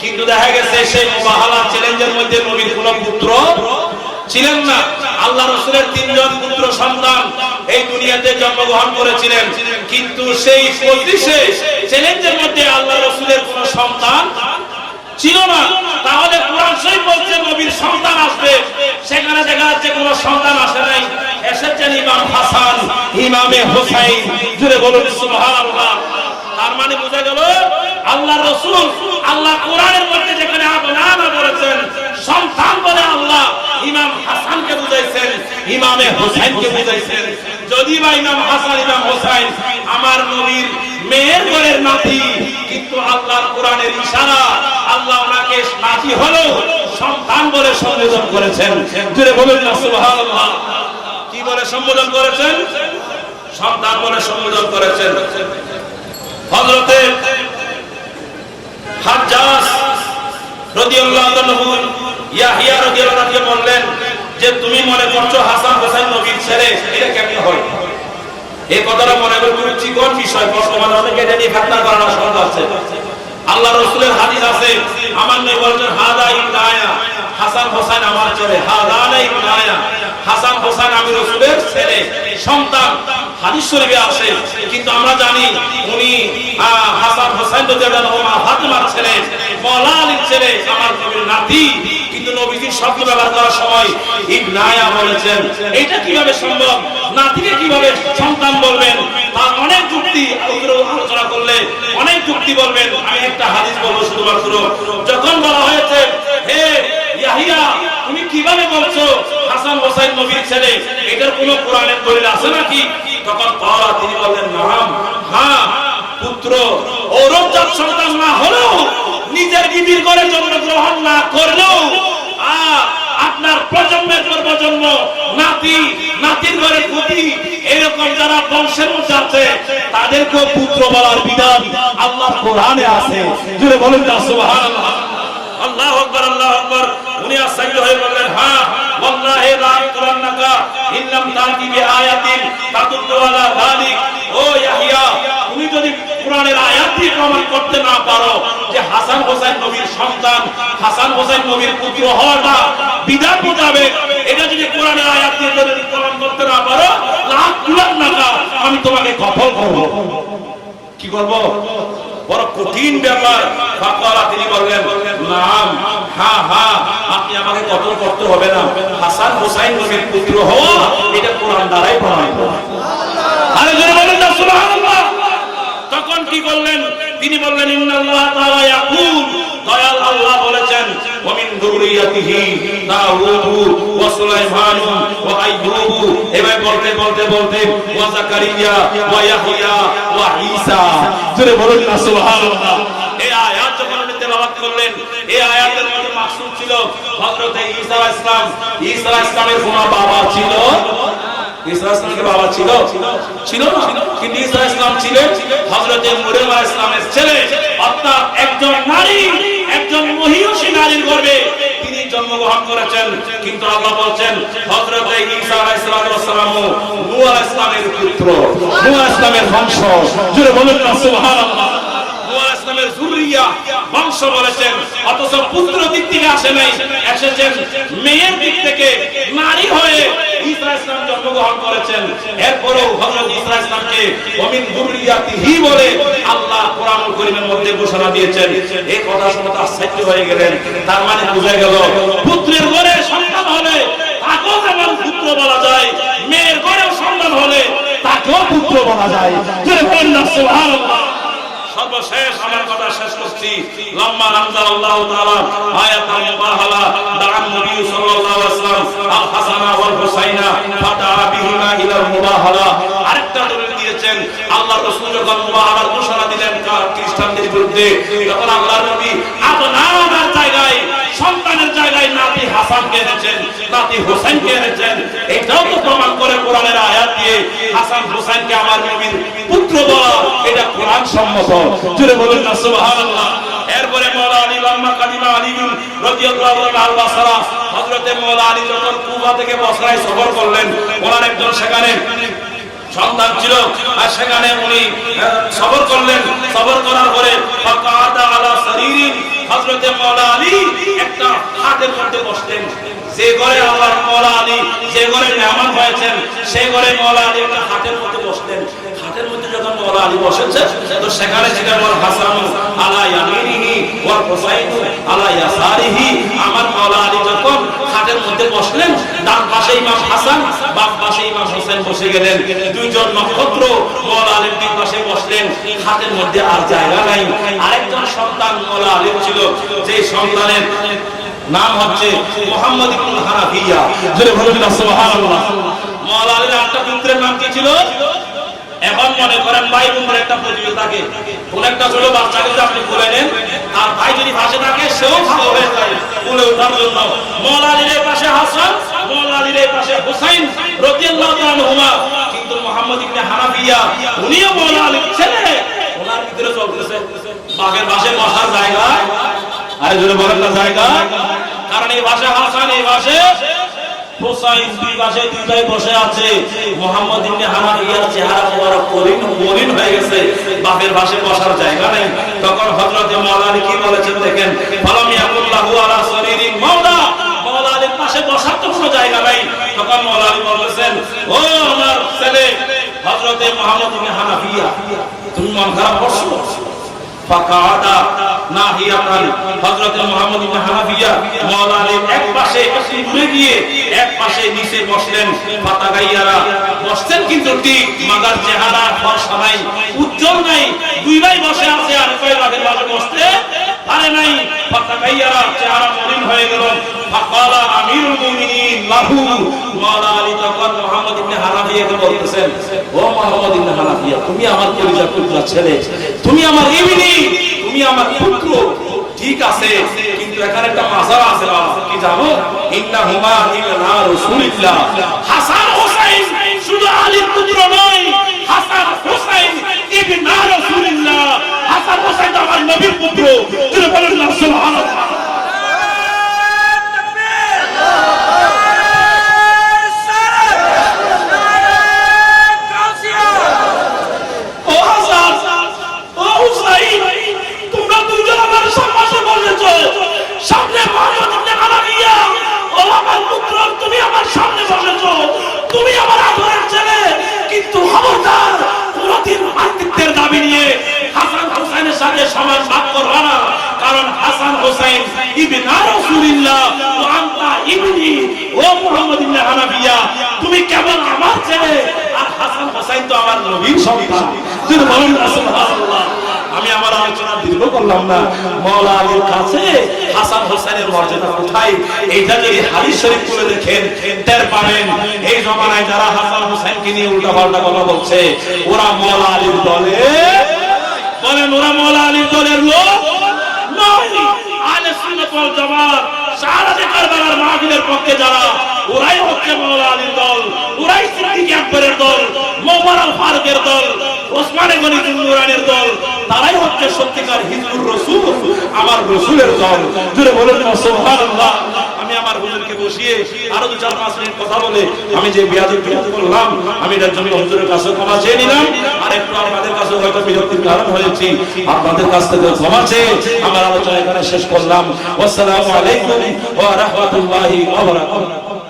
কিন্তু দেখা গেছে সেই মুবাহালা চ্যালেঞ্জের মধ্যে নবীর কোনো পুত্র ছিলেন না। আল্লাহ রাসূলের তিনজন পুত্র সন্তান এই দুনিয়াতে জন্মগ্রহণ করেছিলেন, কিন্তু সেই 25 চ্যালেঞ্জের মধ্যে আল্লাহ রাসূলের কোনো সন্তান ছিল না। তাহলে কোরআন শরীফ বলছে নবীর সন্তান আসবে, সেখানে দেখা যাচ্ছে কোনো সন্তান আসে নাই, এসেছেন ইমাম হাসান, ইমামে হুসাইন। জুড়ে বলুন সুবহানাল্লাহ। তার মানে বোঝা গেল আল্লাহ রাসূল আল্লাহ কোরআনের মধ্যে যেখানে আবনানা বলেছেন, সন্তান বলে আল্লাহ ইমাম হাসানকে বুঝাইছেন, ইমামে হুসাইনকে বুঝাইছেন। যদি বা ইমাম হাসান ইমাম হুসাইন আমার নবীর মেয়ের ঘরের নাতি, কিন্তু আল্লাহর কোরআনের ইশারা আল্লাহ ওনাকে নাতি হলো সন্তান বলে সম্বোধন করেছেন। জুড়ে বলুন না সুবহানাল্লাহ। কি বলে সম্বোধন করেছেন? সন্তান বলে সম্বোধন করেছেন। হযরতে হাজ্জাজ রাদিয়াল্লাহু আনহু ইয়াহইয়া রাদিয়াল্লাহু আনহু বললেন যে তুমি মনে করছো হাসান হোসেন নবীর ছেলে, এটা কেমনে হয়? এই কথাটা মনে করে খুব চিকন বিষয়, বর্তমানে অনেকে এটা নিয়ে ফিতনা করানো সহজ আছে। আল্লাহ রাসূলের হাদিস আছে, আমার নবী বলেন হাদা ইবনায়া, হাসান হোসেন আমার ছেলে, হাদানা ইবনায়া, হাসান হোসেন আমি রাসূলের ছেলে সন্তান। হাদিস শরীফে আছে, কিন্তু আমরা জানি উনি হাসান হোসেন রাদিয়াল্লাহু আনহু ফাতিমার ছেলে, মাওলা আলীর ছেলে, আমার নবীর নাতি। কিন্তু নবীজি শব্দ ব্যবহার করার সময় ইবনায়া বলেছেন। এটা কিভাবে সম্ভব? নাতিকে কিভাবে সন্তান বলবেন? তার অনেক যুক্তি আলোচনা করলে অনেক যুক্তি বলবেন। আমি একটা হাদিস বলবো শুধুমাত্র। যখন বলা হয়েছে হে ইয়াহিয়া তুমি কিভাবে বলছো হাসান হোসেন নবীর ছেলে, এটার কোনো কোরআনের দলিল আছে নাকি? তখন তিনি বললেন নাম, হ্যাঁ, পুত্র ঔরজাত সন্তান না হলেও, নিজের বিবির ঘরে জন্মগ্রহণ না করলেও আপনার প্রজন্মের পর প্রজন্ম নাতি, নাতির ঘরে পুতি, এরকম যারা বংশের মধ্যে আছে তাদেরকেও পুত্র বলার বিধান আল্লাহর কোরআনে আছে। জুড়ে বলুন না সুবহানাল্লাহ। আল্লাহু আকবার, আল্লাহু আকবার। উনি আশ্চর্য হয়ে বললেন হ্যাঁ ওয়াল্লাহি লা তুরান্নাকা ইল্লাম তাতি বিআয়াতিন তাদুল্লু আলা যালিক। ও ইয়াহইয়া তুমি যদি কোরআনের আয়াত দিয়ে প্রমাণ করতে না পারো যে হাসান হোসেন নবীর সন্তান, হাসান হোসেন নবীর পুত্র হওয়াটা বিধান মোতাবেক, এটা যদি কোরআনের আয়াত দিয়ে যদি প্রমাণ করতে না পারো, লা তুরান্নাকা আমি তোমাকে কতল করব। কি করব? বড় কঠিন ব্যাপার। ফাকালা তিনি বললেন নাম, হ্যাঁ হ্যাঁ, আপনি আমাকে কতল করতে হবে না, হাসান হোসেন নবীর পুত্র হওয়া এটা কোরআন দ্বারাই প্রমাণিত। আরে জোরে বলেন না সুবহানাল্লাহ। তখন কি বললেন? তিনি বললেন ইন্নাল্লাহ তাআলা ইয়াকুল, দয়াল আল্লাহ বলেছেন ওয়া মিন যুররিয়াতিহি দাউদ ওয়া সুলাইমান ওয়া আইয়ুব। এভাবে বলতে বলতে বলতে ওয়া যাকারিয়া ওয়া ইয়াহইয়া ওয়া ঈসা। জোরে বলুন না সুবহানাল্লাহ। এই আয়াত যখন উনি তেলাওয়াত করলেন, এই আয়াতের মধ্যে মাকসুদ ছিল হযরত ঈসা আলাইহিস সালাম। ঈসা আলাইহিস সালামের কোনো বাবা ছিল? ঈসা আলাইহিস সালামের বাবা ছিল? ছিল না। কিন্তু ঈসা আলাইহিস সালাম ছিলেন হযরত মরিয়ম আলাইহিস সালামের ছেলে, অর্থাৎ একজন নারী, একজন মহিষী নারীর গর্ভে তিনি জন্মগ্রহণ করেছেন। কিন্তু আল্লাহ বলছেন হযরত ঈসা আলাইহিস সালাম নূহ আলাইহিস সালামের পুত্র, নূহ আলাইহিস সালামের বংশ। জোরে বলুন না সুবহানাল্লাহ। নূহ আলাইহিস সালামের যুররিয়া বংশ বলেছেন, অথচ পুত্র দিক থেকে আসে নাই, এসেছেন মেয়ের দিক থেকে, নারী হয়ে ঈসা আলাইহিস সালাম জন্মগ্রহণ করেছেন। এরপরও হযরত ঈসা আলাইহিস সালামকে ওয়া মিন যুররিয়াতিহি বলে আল্লাহ কোরআনুল কারীমের মধ্যে ঘোষণা দিয়েছেন। এই কথা শুনে আশ্চর্য হয়ে গেলেন। তার মানে বোঝা গেল পুত্রের ঘরে সন্তান হলে তাকেও যেমন পুত্র বলা যায়, মেয়ের ঘরেও সন্তান হলে তাকেও পুত্র বলা যায়। জোরে বলেন না সুবহানাল্লাহ। সর্বশেষ আমার কথা শেষ করছি। লাম্মা আনজালাল্লাহু তাআলা আয়াতাল মুবাহালা দাআন নবী সাল্লাল্লাহু আলাইহি ওয়াসাল্লাম আল হাসানা ওয়াল হুসাইনা ফাদা বিহিমা ইলাল মুবাহালা। আরেকটা দলিল দিয়েছেন, আল্লাহর রাসূল যখন মুবাহালার ঘোষণা দিলেন খ্রিস্টানদের বিরুদ্ধে, তখন আল্লাহর নবী আপনার জায়গায়, সন্তানের জায়গায় নাতি হাসানকে এনেছেন, নাতি হোসেনকে এনেছেন। এটাও তো প্রমাণ করে কোরআনের আয়াত দিয়ে হাসান হোসেনকে আমার নবীর পুত্র বলা এটা কোরআন সম্মত। জুড়ে বলুন না সুবহানাল্লাহ। এরপরে মাওলা আলী লাম্মা কাদিমা আলী রাদিয়াল্লাহু আনহু আল বাসরা, হযরতে মাওলা আলী যখন কুফা থেকে বসরায় সফর করলেন, ওনার একজন সেখানে সন্তান ছিল, আর সেখানে উনি সফর করলেন। সফর করার পরে ফাকাদা আলা সারিরিন হযরতে মাওলা আলী একটা খাটের মধ্যে বসতেন। যে ঘরে আল্লাহর মাওলা আলী যে ঘরে মেহমান হয়েছেন সেই ঘরে মাওলা আলী একটা খাটের মধ্যে বসতেন। খাটের মধ্যে যখন মাওলা আলী বসেছে তো সেখানে ছিলেন ওয়াল হাসান আলা ইয়ামিনিহি ওয়াল হুসাইন আলা ইয়াসারিহি। আমার মাওলা আলী যখন খাটের মধ্যে বসলেন, ডান পাশে ইমাম হাসান, বাম পাশে ইমাম হোসেন বসে গেলেন। দুইজন নক্ষত্র মাওলা আলীর দুই পাশে বসলেন। খাটের মধ্যে আর জায়গা নাই। আরেকজন সন্তান মাওলা আলীর ছিল, যে সন্তানের নাম হচ্ছে মুহাম্মদ ইবনে হানাফিয়া। জোরে বলুন না সুবহানাল্লাহ। মাওলা আলীর আরেকটা পুত্রের নাম কি ছিল? এখন মনে করেন ভাই বোনের একটা প্রতিযোগিতা থাকে, কোন একটা ছোট বাচ্চাকে যদি আপনি কোলে নেন আর ভাই যদি পাশে থাকে সেও ভালো হয়ে যায় কোলে ওঠার জন্য। মাওলা আলীর পাশে হাসান, মাওলা আলীর পাশে হুসাইন রাদিয়াল্লাহু তাআলা আনহুমা। কিন্তু মুহাম্মদ ইবনে হানাফিয়া উনিও মাওলা আলীর ছেলে, ওনার ভিতরে চলতেছে বাগের পাশে বসার জায়গা। আরে জোরে বলেন না জায়গা, কারণ এই পাশে হাসান, এই পাশে হুসাইন, দুই পাশে দুইটাই বসে আছে। মুহাম্মদ ইবনে হানাফিয়ার চেহারা মোবারক মলিন হয়ে গেছে, বাপের পাশে বসার জায়গা নেই। তখন হযরতে মাওলা আলী কি বলেছেন দেখেন, ফালাম ইয়াকুল্লাহু আলা সরিরি মাওলা, মাওলা আলীর পাশে বসার তো কোনো জায়গা নাই। তখন মাওলা আলী বলেছেন, ও আমার ছেলে হযরতে মুহাম্মদ ইবনে হানাফিয়া, তুমি মন খারাপ করছো? ফাকাদা নাহিয়াতান। হযরত মুহাম্মদ ইবনে হানাফিয়া মাওলা আলীর এক পাশে একটু দূরে গিয়ে এক পাশে নিচে বসলেন। ফাতাগাইয়ারা বসছেন কিন্তু ঠিক মাগার চেহারা ফর্সা নাই, উজ্জ্বল নাই। দুই ভাই বসে আছে আর কয় ভাগের পাশে বসতে পারে নাই। ফাতাগাইয়ারা চেহারা মলিন হয়ে গেল। ফাকালা আমিরুল মুমিনিন লাহু। মাওলা আলী তখন মুহাম্মদ ইবনে হানাফিয়াকে বলতেছেন, ও মুহাম্মদ ইবনে হানাফিয়া, তুমি আমার কলিজার টুকরা ছেলে, তুমি আমার ইবনি, তুমি আমার পুত্র, ঠিক আছে, কিন্তু এখানে একটা মাসালা আছে বাবা, কি জানো? ইন্নাহুমা ইবনা রাসূলিল্লাহ। হাসান হুসাইন শুধু আলীর পুত্র নয়, হাসান হুসাইন ইবনা রাসূলিল্লাহ। হাসান হুসাইন তো আমার নবীর পুত্র। তুমি বলেন না সুবহানাল্লাহ। সামনে মুহাম্মদ ইবনে হানাফিয়া, ও আমার পুত্র, তুমি আমার সামনে বসেছো, তুমি আমার আদরের ছেলে, কিন্তু খবরদার কোনদিন মাতৃত্বের দাবি নিয়ে হাসান হুসাইনের সাথে সমান ভাগ করবা না, কারণ হাসান হুসাইন ইবনা রাসূলিল্লাহ ওয়া আনতা ইবনি। ও মুহাম্মদ ইবনে হানাফিয়া, তুমি কেবল আমার ছেলে, আর হাসান হুসাইন তো আমার নবীর সন্তান। যদি বলেন সুবহানাল্লাহ। আমি আমার আলোচনা দীর্ঘ করলাম না। মাওলা আলীর কাছে হাসান হোসেনের মর্যাদা কোথায়, এইটা যদি হাদিস শরীফ খুলে দেখেন টের পাবেন। এই জমানায় যারা হাসান হোসেনকে নিয়ে উল্টাপাল্টা কথা বলছে, ওরা মাওলা আলীর দলে, বলেন ওরা মাওলা আলীর দলের লোক নয়। আহলে সুন্নাত ওয়াল জামাত শাহাদাতে কারবালার মাহফিলের পক্ষে যারা, ওরাই হচ্ছে মাওলা আলীর দল, ওরাই সিদ্দিক আকবরের দল, ওমর আল ফারুকের দল, ওসমানে গনি নুরানির দল, তারাই হচ্ছে সত্যিকার হিজবুর রাসূল, আমার রাসূলের দল। জোরে বলেন সুবহানাল্লাহ। আমি আমার হুজুরকে বসিয়ে আরো 2-4-5 মিনিট কথা বলে আমি যে বিয়াদবি করলাম, আমি এর জন্য হুজুরের কাছে ক্ষমা চেয়ে নিলাম। আর একটু আপনাদের কাছে হয়তো বিরক্তির কারণ হয়েছি, আপনাদের কাছ থেকে ক্ষমা চেয়ে আমার আলোচনা এখানে শেষ করলাম। আসসালামু আলাইকুম ওয়া রাহমাতুল্লাহি ওয়া বারাকাতুহু।